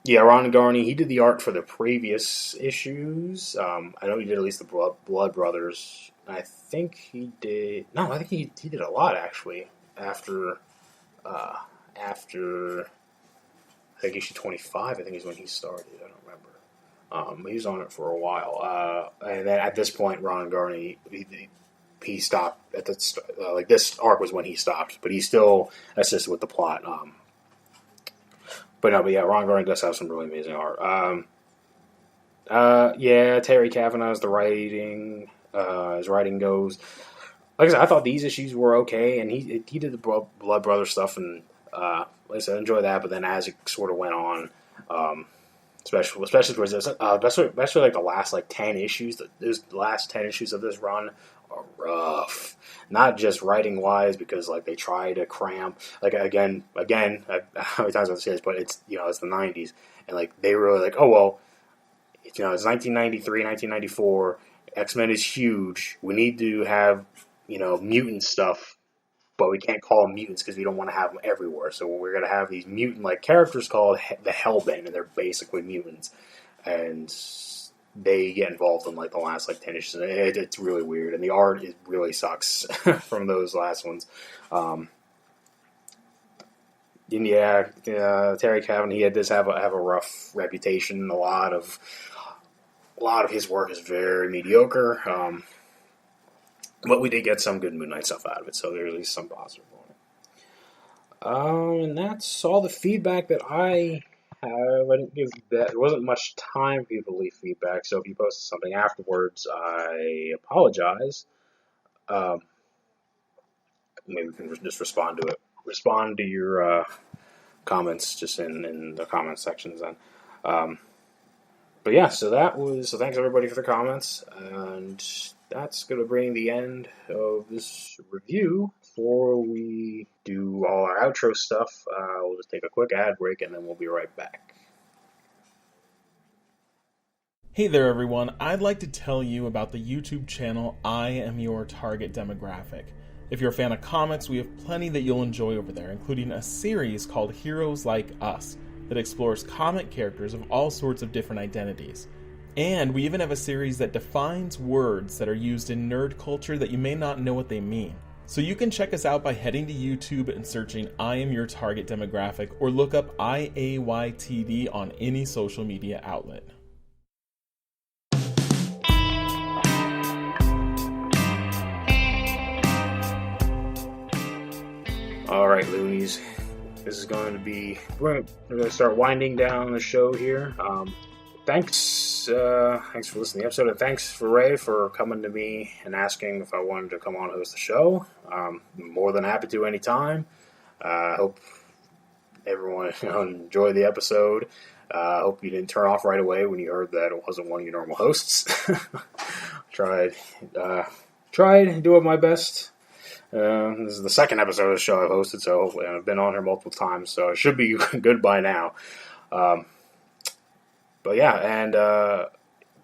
Yeah, Ron Garney, he did the art for the previous issues. I know he did at least the Blood Brothers. I think he did... No, I think he did a lot, actually, after I think issue 25, I think is when he started. I don't remember. He was on it for a while. And then at this point, Ron Garney, he stopped at the like this arc was when he stopped, but he still assisted with the plot. But yeah, Ron Garney does have some really amazing art. Yeah, Terry Kavanagh's the writing. His writing goes. Like I said, I thought these issues were okay, and he did the Blood Brother stuff, and like I said, I enjoyed that. But then as it sort of went on, especially towards this, especially like the last 10 issues, the last 10 issues of this run are rough. Not just writing wise, because like they try to cram. Like again, how many times I've said this, but it's it's the 90s, and like they were like, oh well, it's 1993, 1994. X-Men is huge. We need to have mutant stuff, but we can't call them mutants because we don't want to have them everywhere. So we're going to have these mutant-like characters called the Hellbent, and they're basically mutants. And they get involved in the last 10 issues. It's really weird, and the art really sucks from those last ones. And yeah, Terry Cavan, he does have a rough reputation. A lot of his work is very mediocre. But we did get some good Moon Knight stuff out of it, so there's at least some positive on it. And that's all the feedback that I have. I didn't give that. There wasn't much time for you to leave feedback, so if you posted something afterwards, I apologize. Maybe we can just respond to it. Respond to your comments just in the comment sections then. But yeah, so thanks everybody for the comments, and that's going to bring the end of this review. Before we do all our outro stuff, we'll just take a quick ad break, and then we'll be right back. Hey there everyone, I'd like to tell you about the YouTube channel I Am Your Target Demographic. If you're a fan of comics, we have plenty that you'll enjoy over there, including a series called Heroes Like Us, that explores comic characters of all sorts of different identities. And we even have a series that defines words that are used in nerd culture that you may not know what they mean. So you can check us out by heading to YouTube and searching I Am Your Target Demographic, or look up IAYTD on any social media outlet. Alright, Loonies. This is going to be... We're going to start winding down the show here. Thanks for listening to the episode, and thanks for Ray for coming to me and asking if I wanted to come on and host the show. More than happy to anytime. I hope everyone enjoyed the episode. I hope you didn't turn off right away when you heard that it wasn't one of your normal hosts. Tried doing my best. This is the second episode of the show I've hosted, so hopefully I've been on here multiple times, so it should be good by now. But yeah, and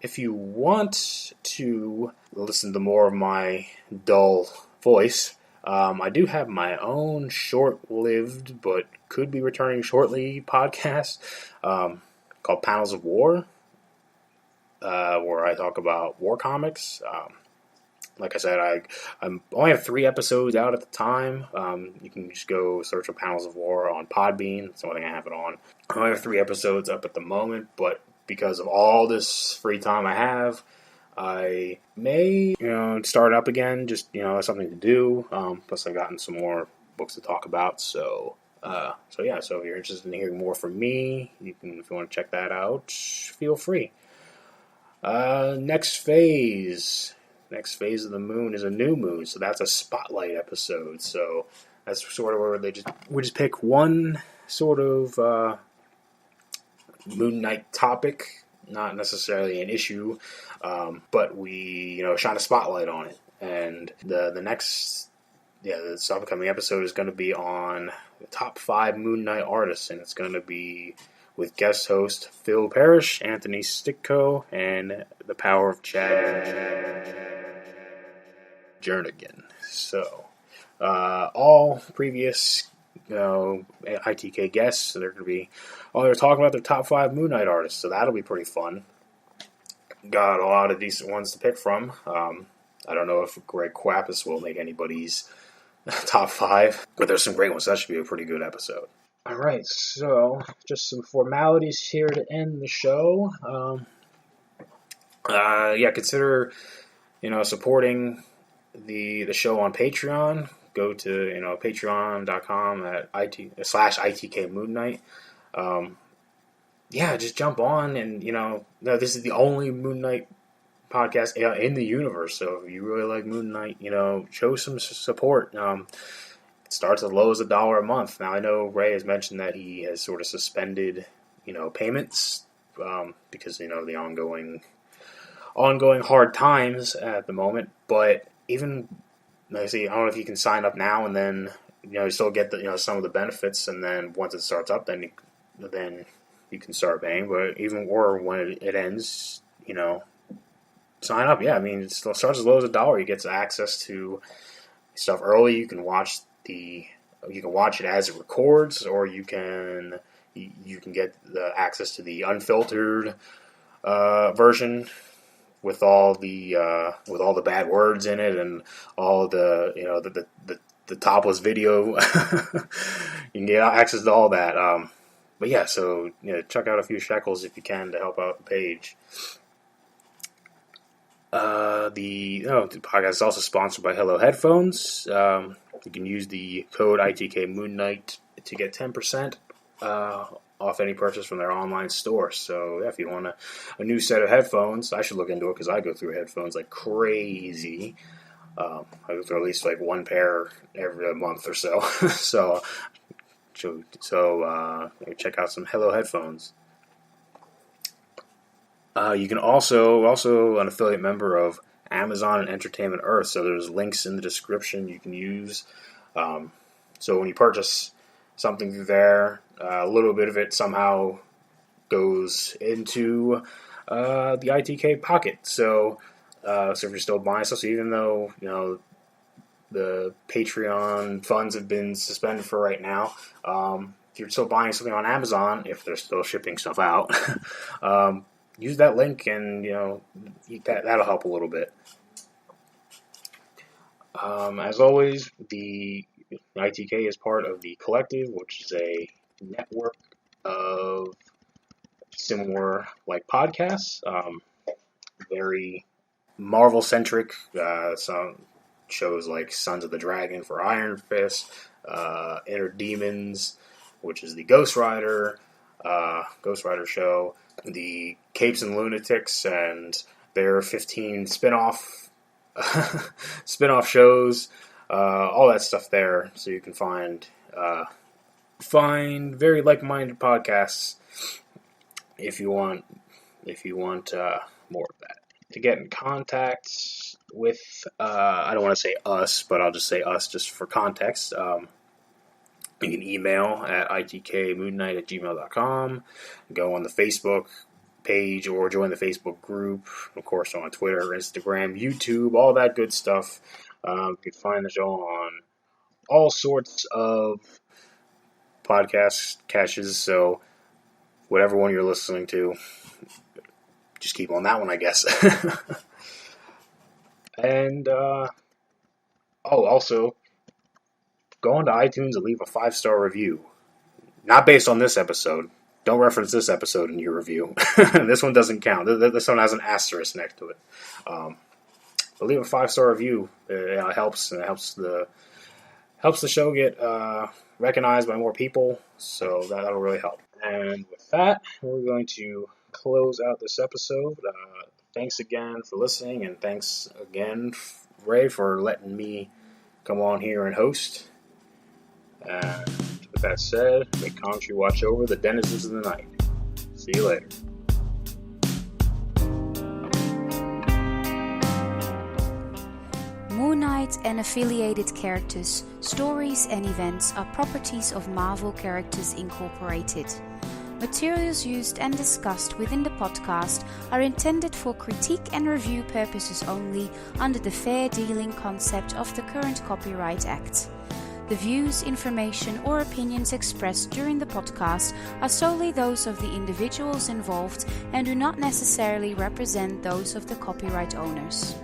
if you want to listen to more of my dull voice, I do have my own short-lived, but could be returning shortly podcast called Panels of War, where I talk about war comics. Like I said, I only have 3 episodes out at the time. You can just go search for Panels of War on Podbean. That's the only thing I have it on. I only have 3 episodes up at the moment, but because of all this free time I have, I may, start up again, just, something to do. Plus I've gotten some more books to talk about, so if you're interested in hearing more from me, if you want to check that out, feel free. Next phase of the moon is a new moon, so that's a spotlight episode. So that's sort of where we just pick one sort of Moon Knight topic, not necessarily an issue, but we shine a spotlight on it. And this upcoming episode is going to be on the top 5 Moon Knight artists, and it's going to be with guest host Phil Parrish, Anthony Sticko, and the power of Chad Jernigan. So, all previous, ITK guests, they're talking about their top 5 Moon Knight artists, so that'll be pretty fun. Got a lot of decent ones to pick from. I don't know if Greg Quapis will make anybody's top 5, but there's some great ones. That should be a pretty good episode. Alright, so just some formalities here to end the show. Consider, supporting the show on Patreon, go to patreon.com /ITK Moon Knight. Just jump on, and this is the only Moon Knight podcast in the universe. So if you really like Moon Knight, show some support. It starts as low as $1 a month. Now I know Ray has mentioned that he has sort of suspended payments because the ongoing hard times at the moment. But even I don't know if you can sign up now and then you still get some of the benefits, and then once it starts up, then you can start paying. But even when it ends, sign up. Yeah, I mean, it still starts as low as $1. You get access to stuff early. You can watch it as it records, or you can get the access to the unfiltered version with all the bad words in it and all the topless video. You can get access to all that. But yeah, so check out a few shekels if you can to help out the page. The podcast is also sponsored by Hello Headphones. You can use the code ITK Moon Knight to get 10% off any purchase from their online store. So if you want a new set of headphones, I should look into it because I go through headphones like crazy. I go through at least like one pair every month or so. so check out some Hello Headphones. You can also an affiliate member of Amazon and Entertainment Earth, so there's links in the description you can use. So when you purchase something through there, a little bit of it somehow goes into the ITK pocket. So if you're still buying stuff, so even though the Patreon funds have been suspended for right now, if you're still buying something on Amazon, if they're still shipping stuff out, use that link, and that'll help a little bit. As always, the ITK is part of the Collective, which is a network of similar podcasts, very Marvel-centric. Some shows like Sons of the Dragon for Iron Fist, Inner Demons, which is the Ghost Rider show, the Capes and Lunatics and their 15 spin-off shows, all that stuff there. So you can find very like-minded podcasts if you want more of that. To get in contact with, I don't want to say us, but I'll just say us just for context. You can email at itkmoonnight@gmail.com, go on the Facebook page or join the Facebook group, of course on Twitter, Instagram, YouTube, all that good stuff. You can find the show on all sorts of podcast caches, so whatever one you're listening to, just keep on that one, I guess. And, also, go on to iTunes and leave a 5-star review. Not based on this episode. Don't reference this episode in your review. This one doesn't count. This one has an asterisk next to it. But leave a 5-star review. It helps, and it helps the show get recognized by more people. So that'll really help. And with that, we're going to close out this episode. Thanks again for listening, and thanks again, Ray, for letting me come on here and host. And with that said, may Khonshu watch over the denizens of the night. See you later. Moon Knight and affiliated characters, stories and events are properties of Marvel Characters Incorporated. Materials used and discussed within the podcast are intended for critique and review purposes only under the fair dealing concept of the current Copyright Act. The views, information, or opinions expressed during the podcast are solely those of the individuals involved and do not necessarily represent those of the copyright owners.